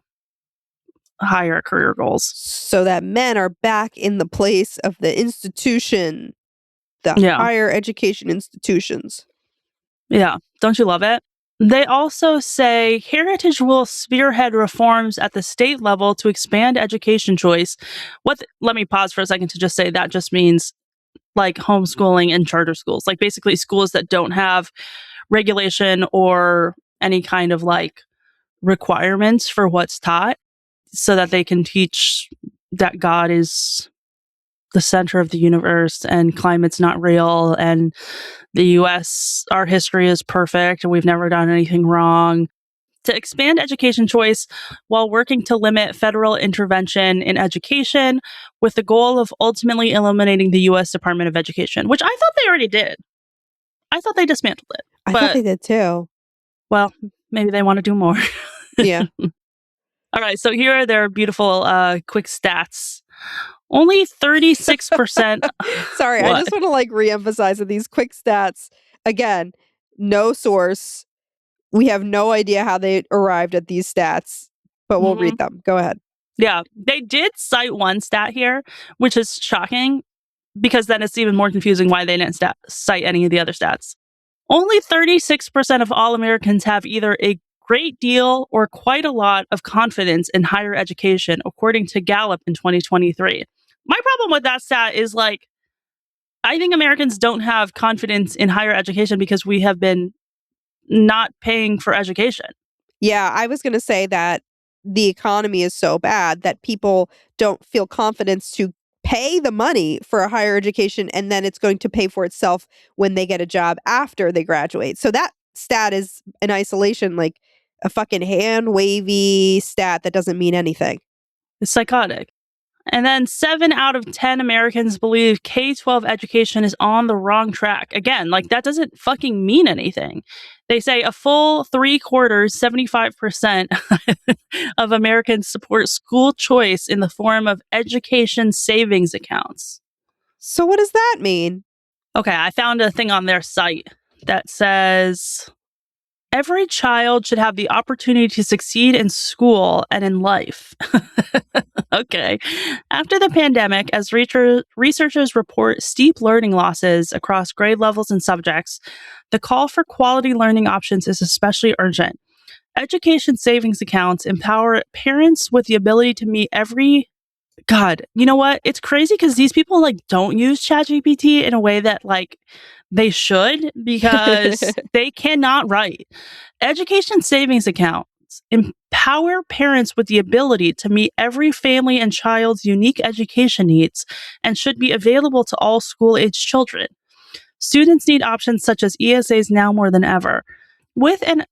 higher career goals. So that men are back in the place of the institution, the higher education institutions. Yeah, don't you love it? They also say Heritage will spearhead reforms at the state level to expand education choice. Let me pause for a second to just say that just means like homeschooling and charter schools, like basically schools that don't have regulation or any kind of like requirements for what's taught so that they can teach that God is the center of the universe and climate's not real and the US, our history is perfect and we've never done anything wrong. To expand education choice while working to limit federal intervention in education with the goal of ultimately eliminating the US Department of Education, which I thought they already did. I thought they dismantled it. I thought they did too. Well, maybe they want to do more. Yeah. All right, so here are their beautiful quick stats. Only 36%. Sorry, I just want to like reemphasize that these quick stats, again, no source. We have no idea how they arrived at these stats, but we'll read them. Go ahead. Yeah, they did cite one stat here, which is shocking because then it's even more confusing why they didn't cite any of the other stats. Only 36% of all Americans have either a great deal or quite a lot of confidence in higher education, according to Gallup in 2023. My problem with that stat is like, I think Americans don't have confidence in higher education because we have been not paying for education. Yeah, I was going to say that the economy is so bad that people don't feel confidence to pay the money for a higher education, and then it's going to pay for itself when they get a job after they graduate. So that stat is in isolation like a fucking hand wavy stat that doesn't mean anything. It's psychotic. And then 7 out of 10 Americans believe K-12 education is on the wrong track. Again, like that doesn't fucking mean anything. They say a full 3/4, 75% of Americans support school choice in the form of education savings accounts. So what does that mean? Okay, I found a thing on their site that says every child should have the opportunity to succeed in school and in life. Okay. After the pandemic, as researchers report steep learning losses across grade levels and subjects, the call for quality learning options is especially urgent. Education savings accounts empower parents with the ability to meet every God, you know what? It's crazy because these people like don't use ChatGPT in a way that like they should because they cannot write. Education savings accounts empower parents with the ability to meet every family and child's unique education needs and should be available to all school-age children. Students need options such as ESAs now more than ever. With an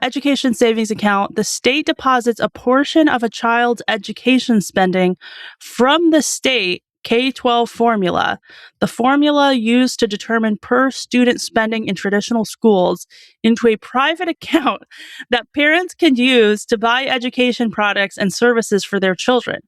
education savings account, the state deposits a portion of a child's education spending from the state K-12 formula, the formula used to determine per student spending in traditional schools, into a private account that parents can use to buy education products and services for their children.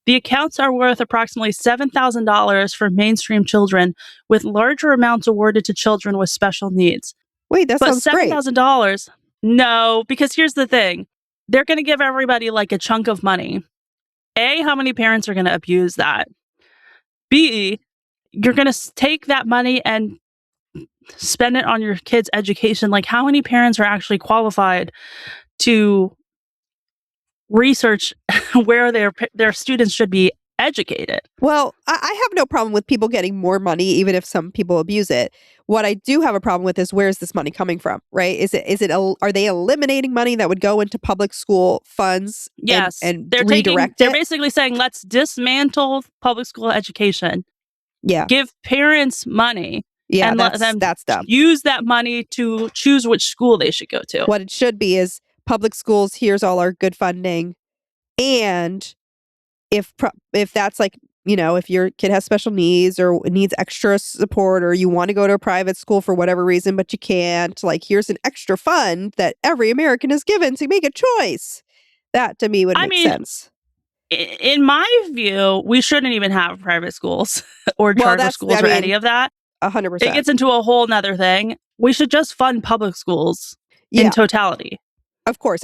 The accounts are worth approximately $7,000 for mainstream children, with larger amounts awarded to children with special needs. Wait, that But sounds great. $7,000? No, because here's the thing. They're going to give everybody like a chunk of money. A, how many parents are going to abuse that? B, you're going to take that money and spend it on your kids' education. Like, how many parents are actually qualified to research where their students should be educated? Well, I have no problem with people getting more money, even if some people abuse it. What I do have a problem with is where's this money coming from, right? Are they eliminating money that would go into public school funds Yes, and they're redirect they're it? basically saying let's dismantle public school education, Yeah, give parents money, yeah, and let them that's dumb. use that money to choose which school they should go to. What it should be is public schools. Here's all our good funding, and if that's like, if your kid has special needs or needs extra support, or you want to go to a private school for whatever reason but you can't, like, here's an extra fund that every American is given to make a choice. That to me would I make mean, sense. in my view, we shouldn't even have private schools or Well, charter schools or any of that. It 100%. gets into a whole nother thing. We should just fund public schools in Yeah, totality. of course.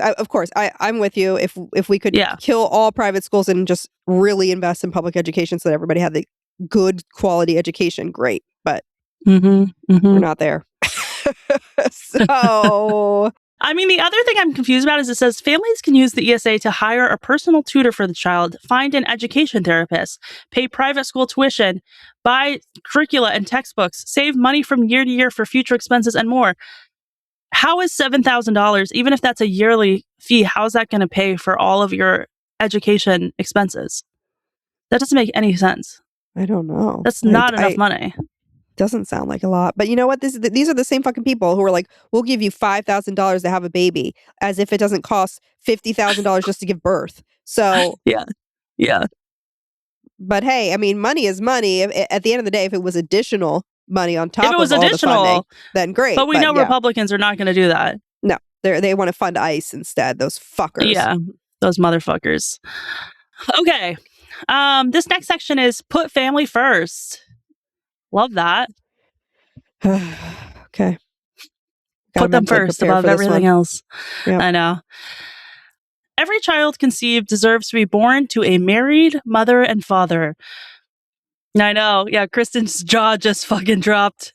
I'm with you. If we could Yeah. kill all private schools and just really invest in public education so that everybody had the good quality education, great. But we're not there. So I mean, the other thing I'm confused about is it says families can use the ESA to hire a personal tutor for the child, find an education therapist, pay private school tuition, buy curricula and textbooks, save money from year to year for future expenses, and more. How is $7,000, even if that's a yearly fee, how is that going to pay for all of your education expenses? That doesn't make any sense. I don't know. That's not enough money. Doesn't sound like a lot. But you know what? These are the same fucking people who are like, we'll give you $5,000 to have a baby, as if it doesn't cost $50,000 just to give birth. So, Yeah. Yeah. but hey, I mean, money is money. At the end of the day, if it was additional money on top If it was of all the funding, additional, then great. but we know yeah. Republicans are not going to do that. No, they want to fund ICE instead. Those fuckers. Yeah, those motherfuckers. Okay. This next section is put family first. Love that. Okay. Put them first above everything else. Yep. I know. Every child conceived deserves to be born to a married mother and father. I know. Yeah, Kristen's jaw just fucking dropped.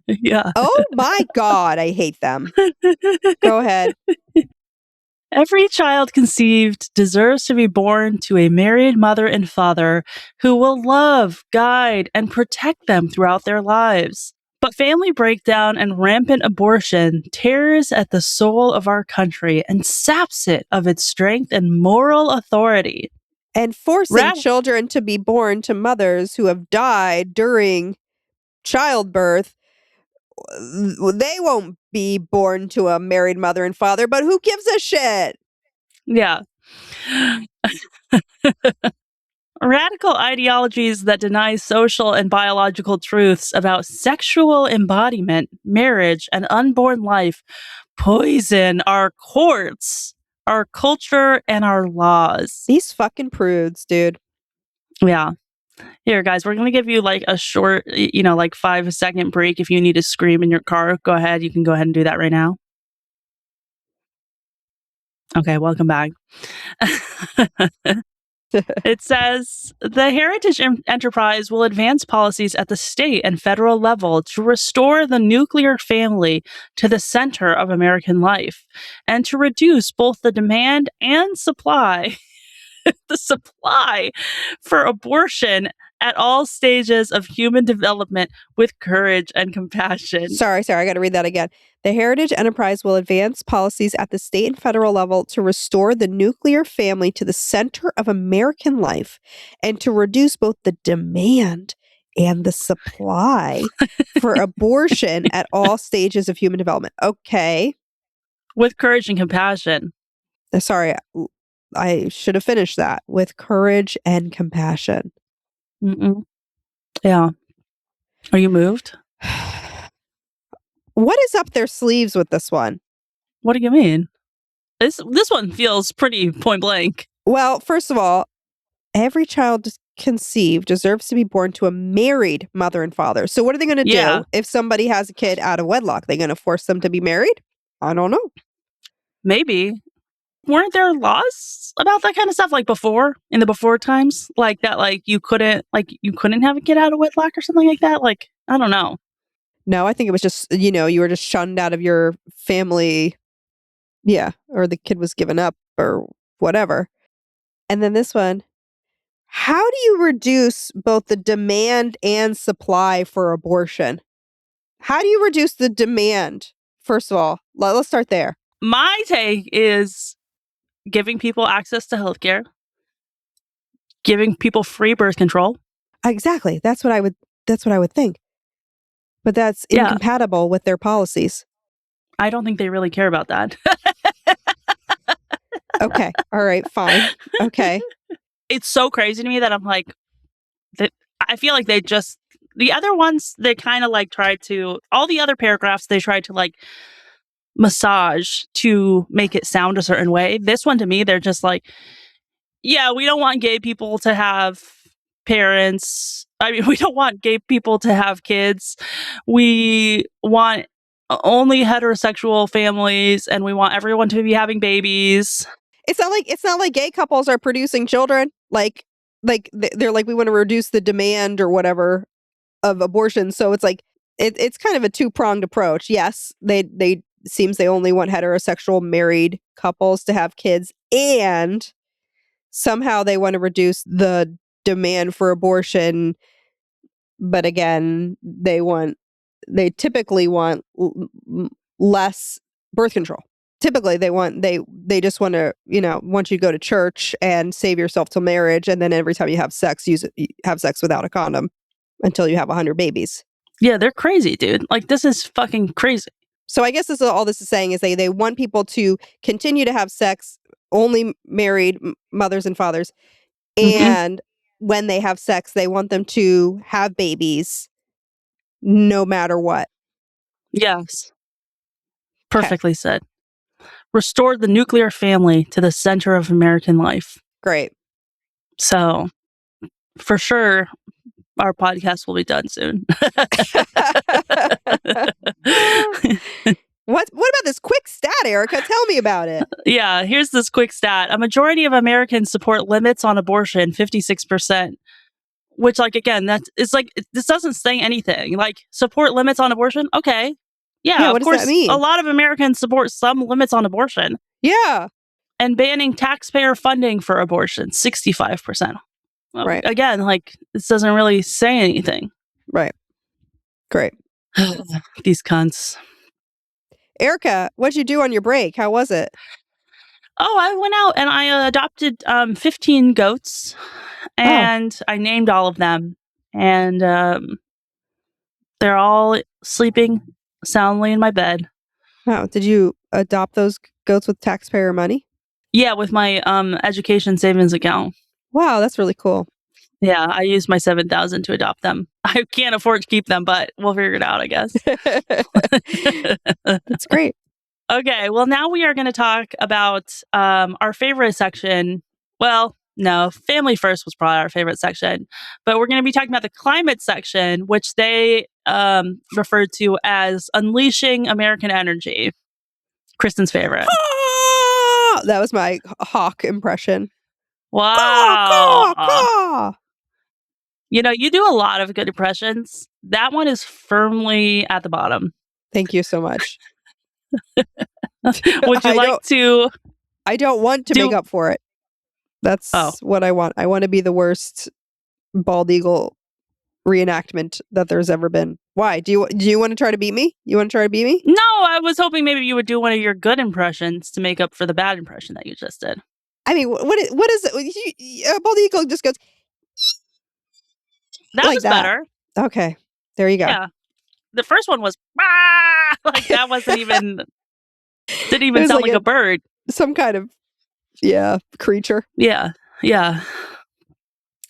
Yeah. Oh my God, I hate them. Go ahead. Every child conceived deserves to be born to a married mother and father who will love, guide, and protect them throughout their lives. But family breakdown and rampant abortion tears at the soul of our country and saps it of its strength and moral authority. And forcing children to be born to mothers who have died during childbirth. They won't be born to a married mother and father, but who gives a shit? Yeah. Radical ideologies that deny social and biological truths about sexual embodiment, marriage, and unborn life poison our courts, our culture, and our laws. These fucking prudes, dude. Yeah. Here, guys, we're going to give you like a short, like 5-second break. If you need to scream in your car, go ahead. You can go ahead and do that right now. Okay, welcome back. It says the Heritage Enterprise will advance policies at the state and federal level to restore the nuclear family to the center of American life and to reduce both the demand and supply, the supply for abortion at all stages of human development with courage and compassion. Sorry, I got to read that again. The Heritage Enterprise will advance policies at the state and federal level to restore the nuclear family to the center of American life and to reduce both the demand and the supply for abortion at all stages of human development. Okay. With courage and compassion. Sorry, I should have finished that. With courage and compassion. Mm-mm. Yeah. Are you moved? What is up their sleeves with this one? What do you mean? This one feels pretty point blank. Well, first of all, every child conceived deserves to be born to a married mother and father. So what are they going to do if somebody has a kid out of wedlock? They're going to force them to be married? I don't know. Maybe. Weren't there laws about that kind of stuff like before, in the before times? Like that, like you couldn't have a kid out of wedlock or something like that? Like, I don't know. No, I think it was just, you were just shunned out of your family. Yeah. Or the kid was given up or whatever. And then this one, how do you reduce both the demand and supply for abortion? How do you reduce the demand? First of all, let's start there. My take is giving people access to healthcare, giving people free birth control. Exactly. That's what I would think. But that's incompatible with their policies. I don't think they really care about that. Okay. All right. Fine. Okay. It's so crazy to me that I'm like, that I feel like the other ones, they kind of like tried to, all the other paragraphs, they tried to like massage to make it sound a certain way. This one to me, they're just like, yeah, we don't want gay people to have parents. I mean, we don't want gay people to have kids. We want only heterosexual families, and we want everyone to be having babies. It's not like gay couples are producing children. Like they're like, we want to reduce the demand or whatever of abortion. So it's like it's kind of a two-pronged approach. Yes, they seems they only want heterosexual married couples to have kids, and somehow they want to reduce the demand for abortion. But again, they typically want less birth control. Typically they just want to, want you to go to church and save yourself till marriage, and then every time you have sex, have sex without a condom until you have 100 babies. Yeah, they're crazy, dude. Like, this is fucking crazy. So I guess all this is saying is they want people to continue to have sex, only married mothers and fathers, and when they have sex, they want them to have babies no matter what. Yes. Perfectly said. Restored the nuclear family to the center of American life. Great. So, for sure, our podcast will be done soon. What about this quick stat, Erica? Tell me about it. Yeah, here's this quick stat. A majority of Americans support limits on abortion, 56%. Which, like, again, this doesn't say anything. Like, support limits on abortion? Okay. Yeah, what of course, does that mean? A lot of Americans support some limits on abortion. Yeah. And banning taxpayer funding for abortion, 65%. Well, right. Again, like, this doesn't really say anything. Right. Great. These cunts. Erica, what'd you do on your break? How was it? Oh, I went out and I adopted 15 goats, and I named all of them, and they're all sleeping soundly in my bed. Wow. Did you adopt those goats with taxpayer money? Yeah, with my education savings account. Wow, that's really cool. Yeah, I used my 7,000 to adopt them. I can't afford to keep them, but we'll figure it out, I guess. That's great. Okay, well, now we are going to talk about our favorite section. Well, no, family first was probably our favorite section, but we're going to be talking about the climate section, which they referred to as unleashing American energy. Kristen's favorite. That was my hawk impression. Wow. Caw, caw. You know, you do a lot of good impressions. That one is firmly at the bottom. Thank you so much. Would you like to? I don't want to make up for it. That's what I want. I want to be the worst bald eagle reenactment that there's ever been. Why? Do you want to try to beat me? You want to try to beat me? No, I was hoping maybe you would do one of your good impressions to make up for the bad impression that you just did. I mean, what is it? Bald eagle just goes. That like was that. better. Okay, there you go. Yeah, the first one was like that wasn't even didn't even sound like a bird. Some kind of creature. Yeah. All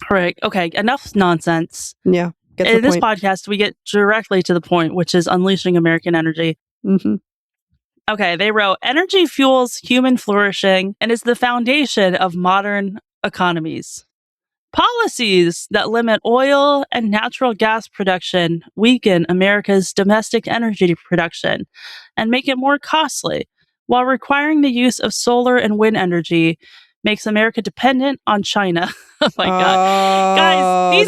right. Okay. Enough nonsense. Yeah. In this podcast, we get directly to the point, which is unleashing American energy. Mm-hmm. Okay. They wrote, energy fuels human flourishing and is the foundation of modern economies. Policies that limit oil and natural gas production weaken America's domestic energy production and make it more costly, while requiring the use of solar and wind energy makes America dependent on China. Oh my God. Guys,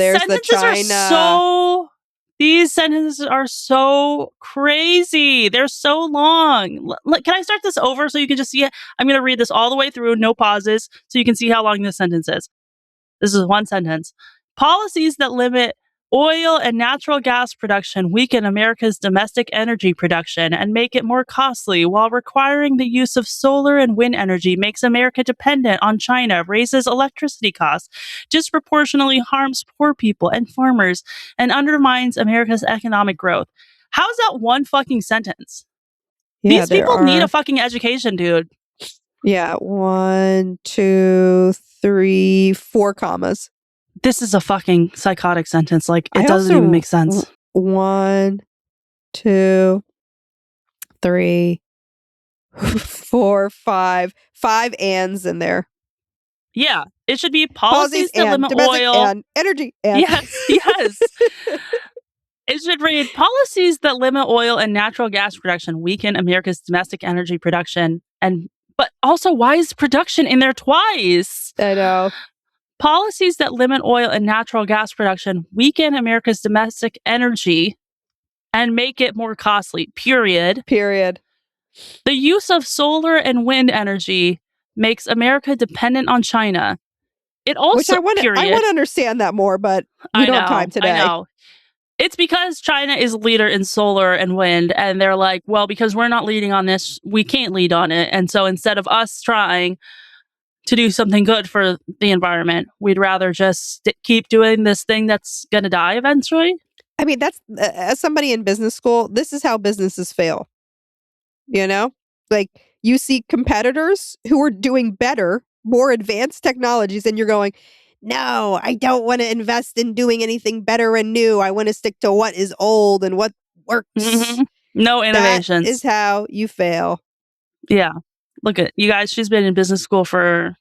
these sentences are so crazy. They're so long. Can I start this over so you can just see it? I'm going to read this all the way through, no pauses, so you can see how long this sentence is. This is one sentence. Policies that limit oil and natural gas production weaken America's domestic energy production and make it more costly, while requiring the use of solar and wind energy makes America dependent on China, raises electricity costs, disproportionately harms poor people and farmers, and undermines America's economic growth. How's that one fucking sentence? Yeah, these people need a fucking education, dude. Yeah, 1, 2, 3, 4 commas. This is a fucking psychotic sentence. Like, it doesn't even make sense. 1, 2, 3, 4, 5. 5 ands in there. Yeah, it should be policies that limit oil and energy. And. Yes. It should read policies that limit oil and natural gas production weaken America's domestic energy production but also, why is production in there twice? I know. Policies that limit oil and natural gas production weaken America's domestic energy and make it more costly. Period. The use of solar and wind energy makes America dependent on China. It also, which I want to understand that more, but we don't have time today. I know. It's because China is a leader in solar and wind, and they're like, well, because we're not leading on this, we can't lead on it. And so instead of us trying to do something good for the environment, we'd rather just keep doing this thing that's going to die eventually. I mean, that's as somebody in business school, this is how businesses fail. You know, like you see competitors who are doing better, more advanced technologies, and you're going, no, I don't want to invest in doing anything better and new. I want to stick to what is old and what works. Mm-hmm. No innovations. That is how you fail. Yeah. Look at you guys. She's been in business school for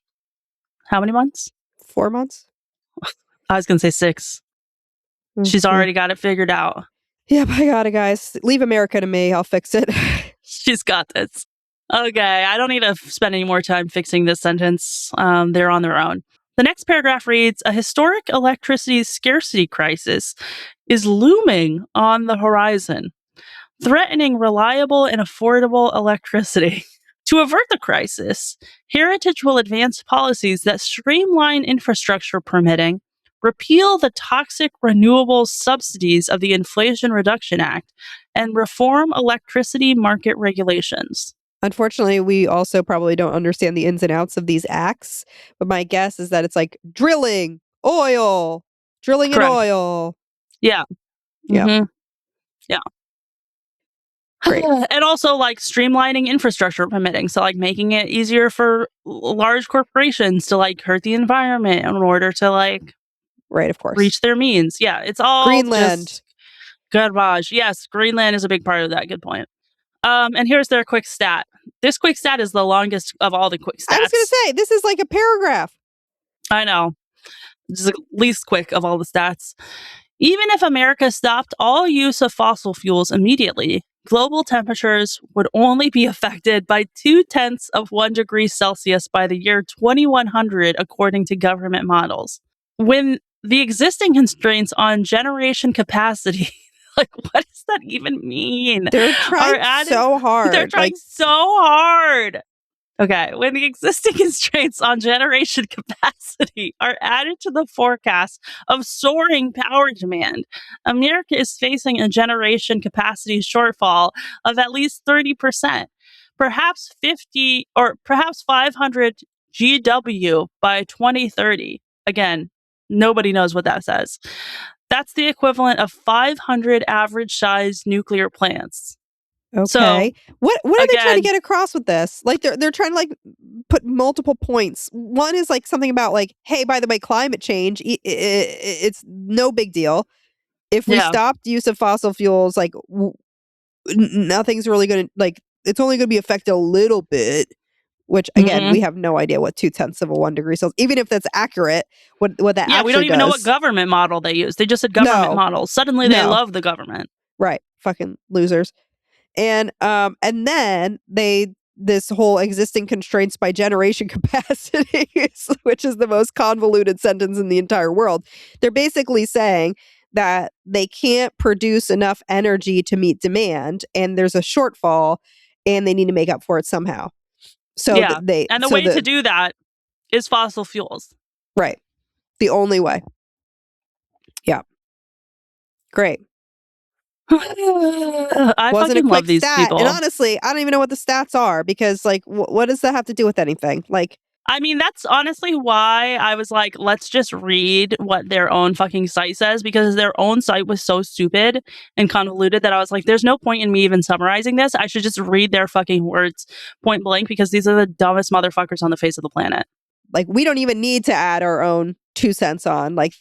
how many months? 4 months. I was going to say 6. Mm-hmm. She's already got it figured out. Yep, I got it, guys. Leave America to me. I'll fix it. She's got this. Okay. I don't need to spend any more time fixing this sentence. They're on their own. The next paragraph reads, a historic electricity scarcity crisis is looming on the horizon, threatening reliable and affordable electricity. To avert the crisis, Heritage will advance policies that streamline infrastructure permitting, repeal the toxic renewable subsidies of the Inflation Reduction Act, and reform electricity market regulations. Unfortunately, we also probably don't understand the ins and outs of these acts, but my guess is that it's like drilling, oil, drilling and Correct. oil. Yeah. Yep. Mm-hmm. Yeah. Great. And also like streamlining infrastructure permitting. So like making it easier for large corporations to like hurt the environment in order to like Right, of course. reach their means. Yeah, it's all Greenland. just garbage. Yes, Greenland is a big part of that. Good point. And here's their quick stat. This quick stat is the longest of all the quick I was going stats. to say, this is like a paragraph. I know. This is the least quick of all the stats. Even if America stopped all use of fossil fuels immediately, global temperatures would only be affected by 0.2 of 1 degree Celsius by the year 2100, according to government models. When the existing constraints on generation capacity, like what does that even mean? They're trying so hard. They're trying so hard. Okay, when the existing constraints on generation capacity are added to the forecast of soaring power demand, America is facing a generation capacity shortfall of at least 30%, perhaps 50 or perhaps 500 GW by 2030. Again, nobody knows what that says. That's the equivalent of 500 average sized nuclear plants. Okay. So, what are they trying to again, get across with this? Like they're trying to like put multiple points. One is like something about like, hey, by the way, climate change, it's no big deal. If we yeah. stopped use of fossil fuels, like nothing's really going to like it's only going to be affected a little bit. Which again, we have no idea what 0.2 of a 1 degree Celsius. Even if that's accurate, what that Yeah, actually we don't even know what does. government model they use. They just said government No. models. Suddenly they love the government. Right. Fucking losers. And then this whole existing constraints by generation capacity, which is the most convoluted sentence in the entire world. They're basically saying that they can't produce enough energy to meet demand, and there's a shortfall, and they need to make up for it somehow. So yeah, and the way to do that is fossil fuels. Right, the only way. Yeah, great. I Wasn't a fucking quick love these stat. people. And honestly, I don't even know what the stats are because, like, what does that have to do with anything? Like, I mean, that's honestly why I was like, let's just read what their own fucking site says, because their own site was so stupid and convoluted that I was like, there's no point in me even summarizing this. I should just read their fucking words point blank, because these are the dumbest motherfuckers on the face of the planet. Like, we don't even need to add our own 2 cents on. Like,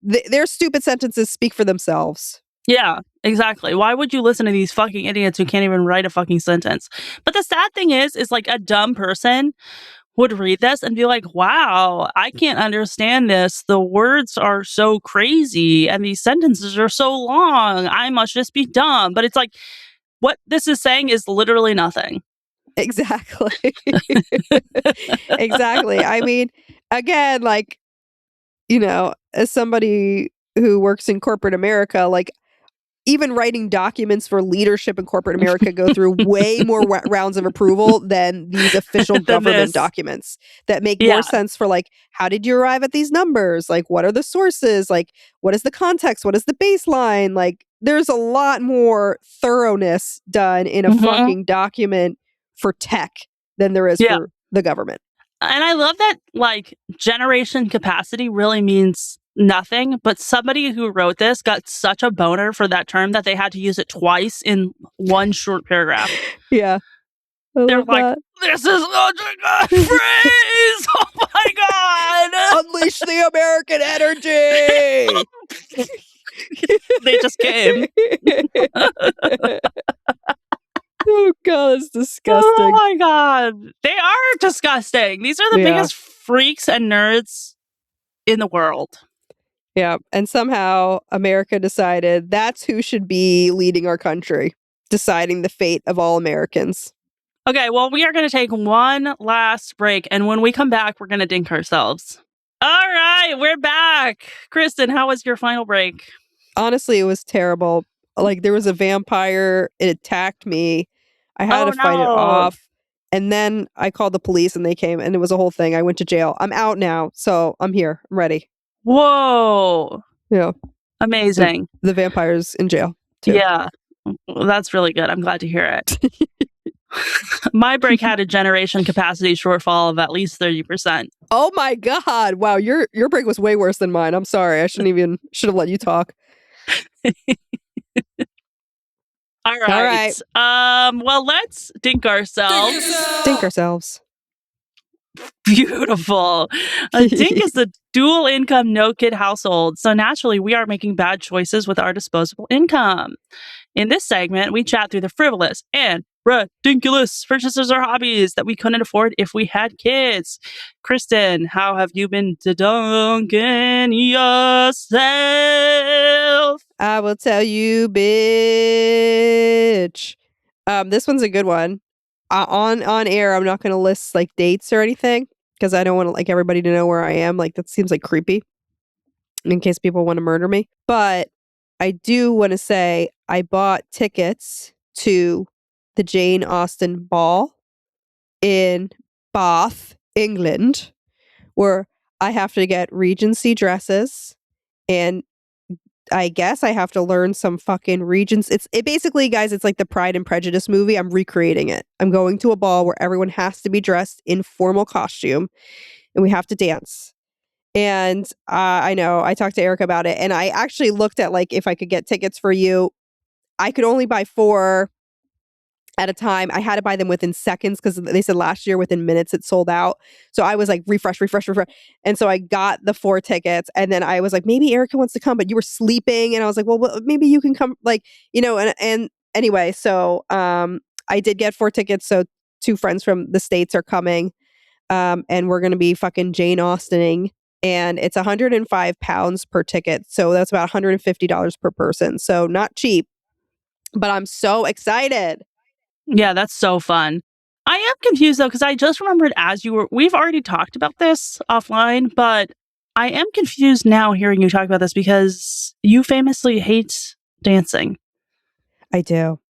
their stupid sentences speak for themselves. Yeah, exactly. Why would you listen to these fucking idiots who can't even write a fucking sentence? But the sad thing is like a dumb person would read this and be like, wow, I can't understand this. The words are so crazy and these sentences are so long. I must just be dumb. But it's like, what this is saying is literally nothing. Exactly. Exactly. I mean, again, like, you know, as somebody who works in corporate America, like, even writing documents for leadership in corporate America go through way more rounds of approval than these official government documents that make more sense for, like, how did you arrive at these numbers? Like, what are the sources? Like, what is the context? What is the baseline? Like, there's a lot more thoroughness done in a fucking document for tech than there is for the government. And I love that, like, generation capacity really means nothing, but somebody who wrote this got such a boner for that term that they had to use it twice in one short paragraph. Yeah. They're like, this is such a good phrase! Oh my god! Unleash the American energy! They just came. Oh god, it's disgusting. Oh my god. They are disgusting. These are the biggest freaks and nerds in the world. Yeah, and somehow America decided that's who should be leading our country, deciding the fate of all Americans. Okay, well, we are going to take one last break, and when we come back, we're going to dink ourselves. All right, we're back. Kristen, how was your final break? Honestly, it was terrible. Like, there was a vampire, it attacked me. I had to fight it off. And then I called the police and they came, and it was a whole thing. I went to jail. I'm out now, so I'm here. I'm ready. Whoa. Yeah. Amazing. The vampires in jail, too. Yeah. That's really good. I'm glad to hear it. My break had a generation capacity shortfall of at least 30%. Oh my God. Wow, your break was way worse than mine. I'm sorry. I should have let you talk. All All right. right. Well, let's dink ourselves. Dink ourselves. Beautiful. A dink is the dual income, no kid household. So naturally, we are making bad choices with our disposable income. In this segment, we chat through the frivolous and ridiculous purchases or hobbies that we couldn't afford if we had kids. Kristen, how have you been dunking yourself? I will tell you, bitch. This one's a good one. On air, I'm not going to list like dates or anything because I don't want like everybody to know where I am. Like that seems like creepy in case people want to murder me. But I do want to say I bought tickets to the Jane Austen ball in Bath, England, where I have to get Regency dresses and I guess I have to learn some fucking Regents. It basically, guys, it's like the Pride and Prejudice movie. I'm recreating it. I'm going to a ball where everyone has to be dressed in formal costume and we have to dance. And I know I talked to Erica about it and I actually looked at like if I could get tickets for you. I could only buy 4 at a time. I had to buy them within seconds because they said last year within minutes it sold out. So I was like, refresh. And so I got the 4 tickets. And then I was like, maybe Erica wants to come, but you were sleeping. And I was like, well maybe you can come. Like, and anyway, so I did get 4 tickets. So 2 friends from the States are coming. And we're going to be fucking Jane Austening. And it's £105 per ticket. So that's about $150 per person. So not cheap, but I'm so excited. Yeah, that's so fun. I am confused though, because I just remembered we've already talked about this offline, but I am confused now hearing you talk about this because you famously hate dancing. I do.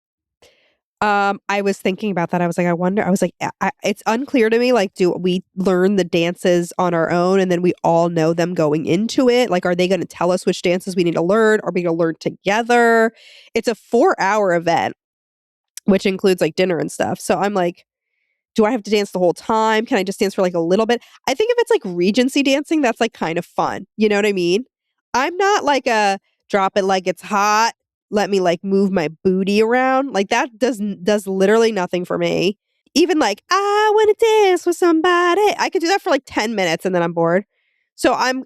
I was thinking about that. I was like, it's unclear to me. Like, do we learn the dances on our own and then we all know them going into it? Like, are they going to tell us which dances we need to learn? Are we going to learn together? It's a 4-hour event, which includes like dinner and stuff. So I'm like, do I have to dance the whole time? Can I just dance for like a little bit? I think if it's like Regency dancing, that's like kind of fun. You know what I mean? I'm not like a drop it like it's hot. Let me like move my booty around. Like that does literally nothing for me. Even like I want to dance with somebody. I could do that for like 10 minutes and then I'm bored. So I'm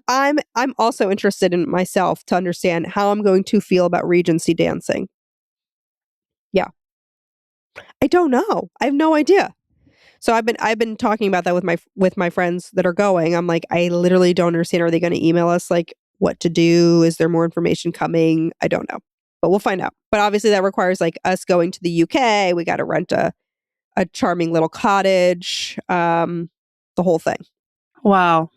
also interested in myself to understand how I'm going to feel about Regency dancing. Yeah. I don't know. I have no idea. So I've been talking about that with my friends that are going. I'm like, I literally don't understand. Are they going to email us like what to do? Is there more information coming? I don't know, but we'll find out. But obviously that requires like us going to the UK. We got to rent a charming little cottage, the whole thing. Wow.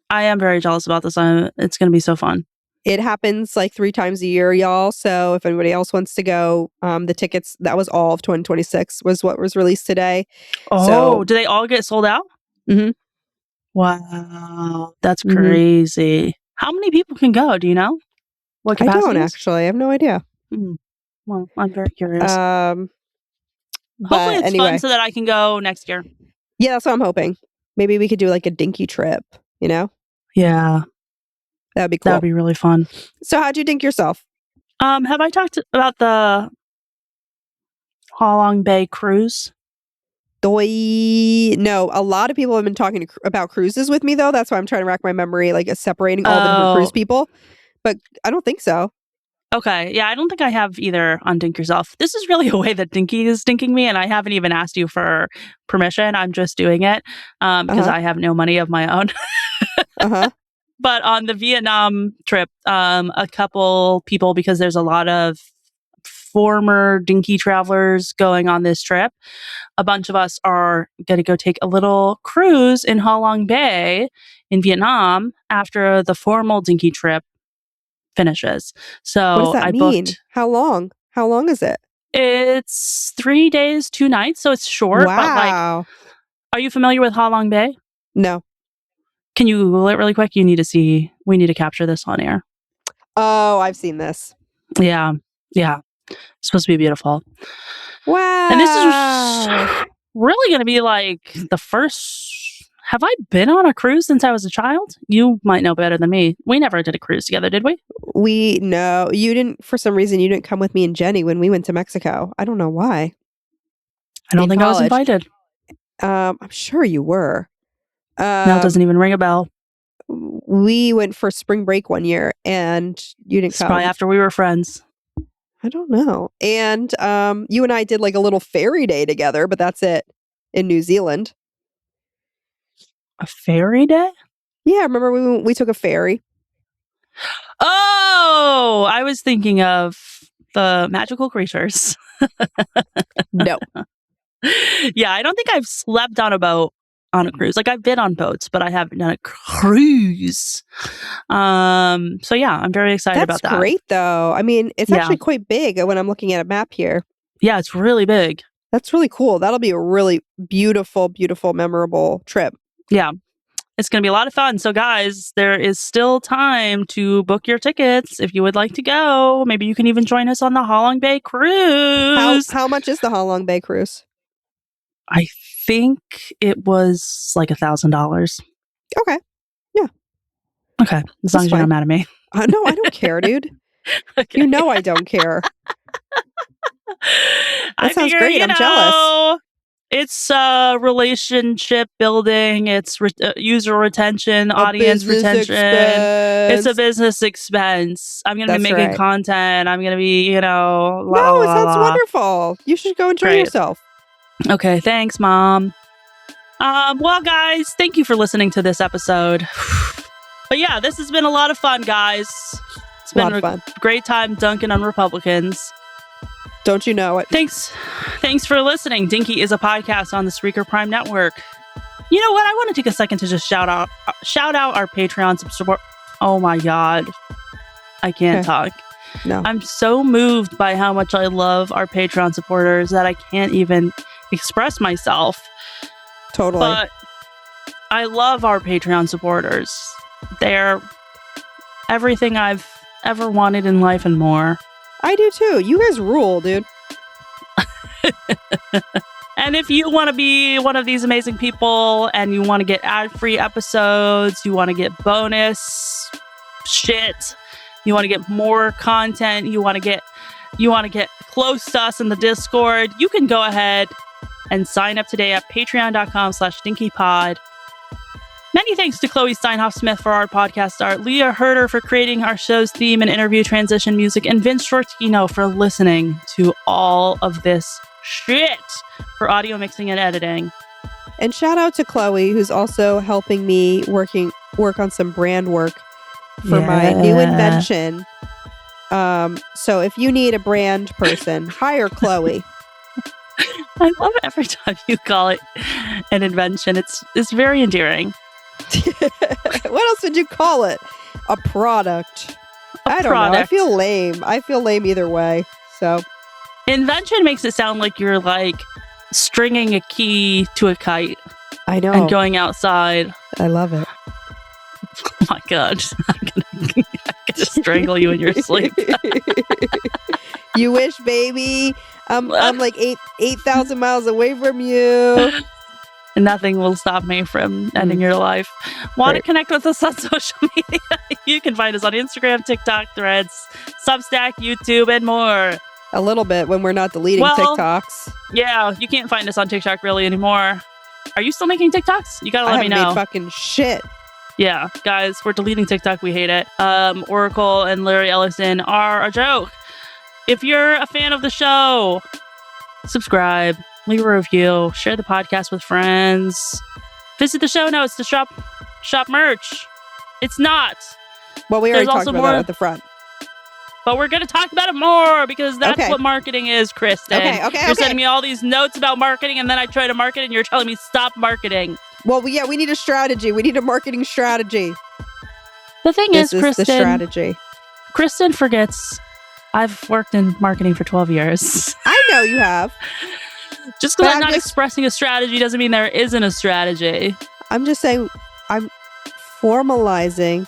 I am very jealous about this. It's going to be so fun. It happens like 3 times a year, y'all. So if anybody else wants to go, the tickets, that was all of 2026 was what was released today. Oh, so, do they all get sold out? Mm-hmm. Wow. That's crazy. How many people can go? Do you know? What capacity? I don't actually. I have no idea. Well, I'm very curious. Hopefully it's fun so that I can go next year. Yeah, that's what I'm hoping. Maybe we could do like a Dinky trip, you know? Yeah. That'd be cool. That'd be really fun. So how'd you dink yourself? Have I talked about the Halong Bay cruise? No, a lot of people have been talking about cruises with me though. That's why I'm trying to rack my memory, like separating all the different cruise people. But I don't think so. Okay. Yeah, I don't think I have either on Dink Yourself. This is really a way that Dinky is dinking me, and I haven't even asked you for permission. I'm just doing it because I have no money of my own. But on the Vietnam trip, a couple people, because there's a lot of former Dinky travelers going on this trip, a bunch of us are going to go take a little cruise in Ha Long Bay in Vietnam after the formal Dinky trip finishes. So what does that mean? Booked. How long? How long is it? It's 3 days, 2 nights, so it's short. Wow. But like, are you familiar with Ha Long Bay? No. Can you Google it really quick? We need to capture this on air. Oh, I've seen this. Yeah. It's supposed to be beautiful. Wow. And this is really going to be like the first... Have I been on a cruise since I was a child? You might know better than me. We never did a cruise together, did we? No, you didn't. For some reason, you didn't come with me and Jenny when we went to Mexico. I don't know why. I don't think college. I was invited. I'm sure you were. Now it doesn't even ring a bell. We went for spring break one year, and you didn't come. Probably after we were friends. I don't know. And you and I did like a little ferry day together, but that's it in New Zealand. A ferry day? Yeah, remember we took a ferry? Oh, I was thinking of the magical creatures. No. Yeah, I don't think I've slept on a boat on a cruise. Like I've been on boats, but I haven't done a cruise. So yeah, I'm very excited about that. That's great though. I mean, it's actually quite big when I'm looking at a map here. Yeah, it's really big. That's really cool. That'll be a really beautiful, beautiful, memorable trip. Yeah. It's going to be a lot of fun. So guys, there is still time to book your tickets if you would like to go. Maybe you can even join us on the Halong Bay cruise. How much is the Halong Bay cruise? I think it was like $1,000. Okay. Yeah. Okay. As long as you're not mad at me. No, I don't care, dude. Okay. You know I don't care. That sounds great. I'm jealous. It's relationship building. It's user retention, audience retention. It's a business expense. I'm going to be making content. I'm going to be, it sounds wonderful. You should go enjoy yourself. Okay, thanks, Mom. Well, guys, thank you for listening to this episode. But yeah, this has been a lot of fun, guys. It's been a great time dunking on Republicans. Don't you know it? Thanks for listening. Dinky is a podcast on the Spreaker Prime Network. You know what? I want to take a second to just shout out our Patreon subscriber. Oh my God. I can't talk. No. I'm so moved by how much I love our Patreon supporters that I can't even express myself. Totally. But I love our Patreon supporters. They're everything I've ever wanted in life and more. I do too. You guys rule, dude. And if you want to be one of these amazing people and you want to get ad-free episodes, you want to get bonus shit, you want to get more content, you want to get close to us in the Discord, you can go ahead and sign up today at patreon.com/dinkypod. Many thanks to Chloe Steinhoff-Smith for our podcast art, Leah Herder for creating our show's theme and interview transition music, and Vince Shortino for listening to all of this shit for audio mixing and editing. And shout out to Chloe, who's also helping me work on some brand work for my new invention. So if you need a brand person, hire Chloe. I love it every time you call it an invention. It's very endearing. What else would you call it? A product. I don't know. I feel lame. Either way. So invention makes it sound like you're like stringing a key to a kite. I know. And going outside. I love it. Oh my God. I'm gonna strangle you in your sleep. You wish, baby. I'm like 8,000 miles away from you. Nothing will stop me from ending your life. Want to connect with us on social media? You can find us on Instagram, TikTok, Threads, Substack, YouTube, and more. A little bit when we're not deleting TikToks. Yeah, you can't find us on TikTok really anymore. Are you still making TikToks? You gotta let me know. I haven't made fucking shit. Yeah, guys, we're deleting TikTok. We hate it. Oracle and Larry Ellison are a joke. If you're a fan of the show, subscribe. Leave a review, share the podcast with friends. Visit the show notes to shop merch. It's not. Well, we already talked about that at the front. But we're going to talk about it more because that's what marketing is, Kristen. You're sending me all these notes about marketing and then I try to market and you're telling me stop marketing. Well, yeah, we need a strategy. We need a marketing strategy. The thing is, Kristen, the strategy. Kristen forgets I've worked in marketing for 12 years. I know you have. Just because I'm not expressing a strategy doesn't mean there isn't a strategy. I'm just saying I'm formalizing.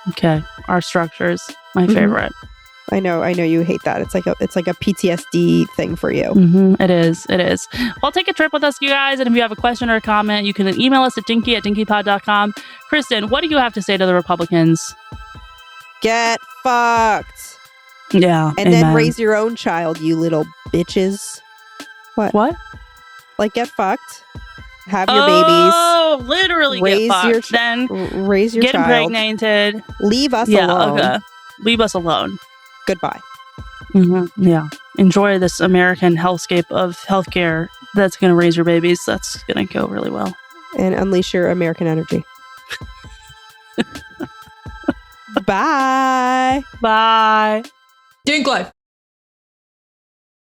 Okay, our structures, my Mhm. favorite. I know you hate that. It's like a PTSD thing for you. It is. Well, take a trip with us, you guys, and if you have a question or a comment, you can email us at dinky@dinkypod.com. Kristen, what do you have to say to the Republicans? Get fucked. Yeah, And amen. then raise your own child, you little bitches. What? Like, get fucked. Have your Oh, literally Raise get your fucked. Then babies. Raise your get child. impregnated. Leave us Yeah, alone. okay. Leave us alone. Goodbye. Yeah. Enjoy this American hellscape of healthcare that's going to raise your babies. That's going to go really well. And unleash your American energy. Bye. Bye. Dink life.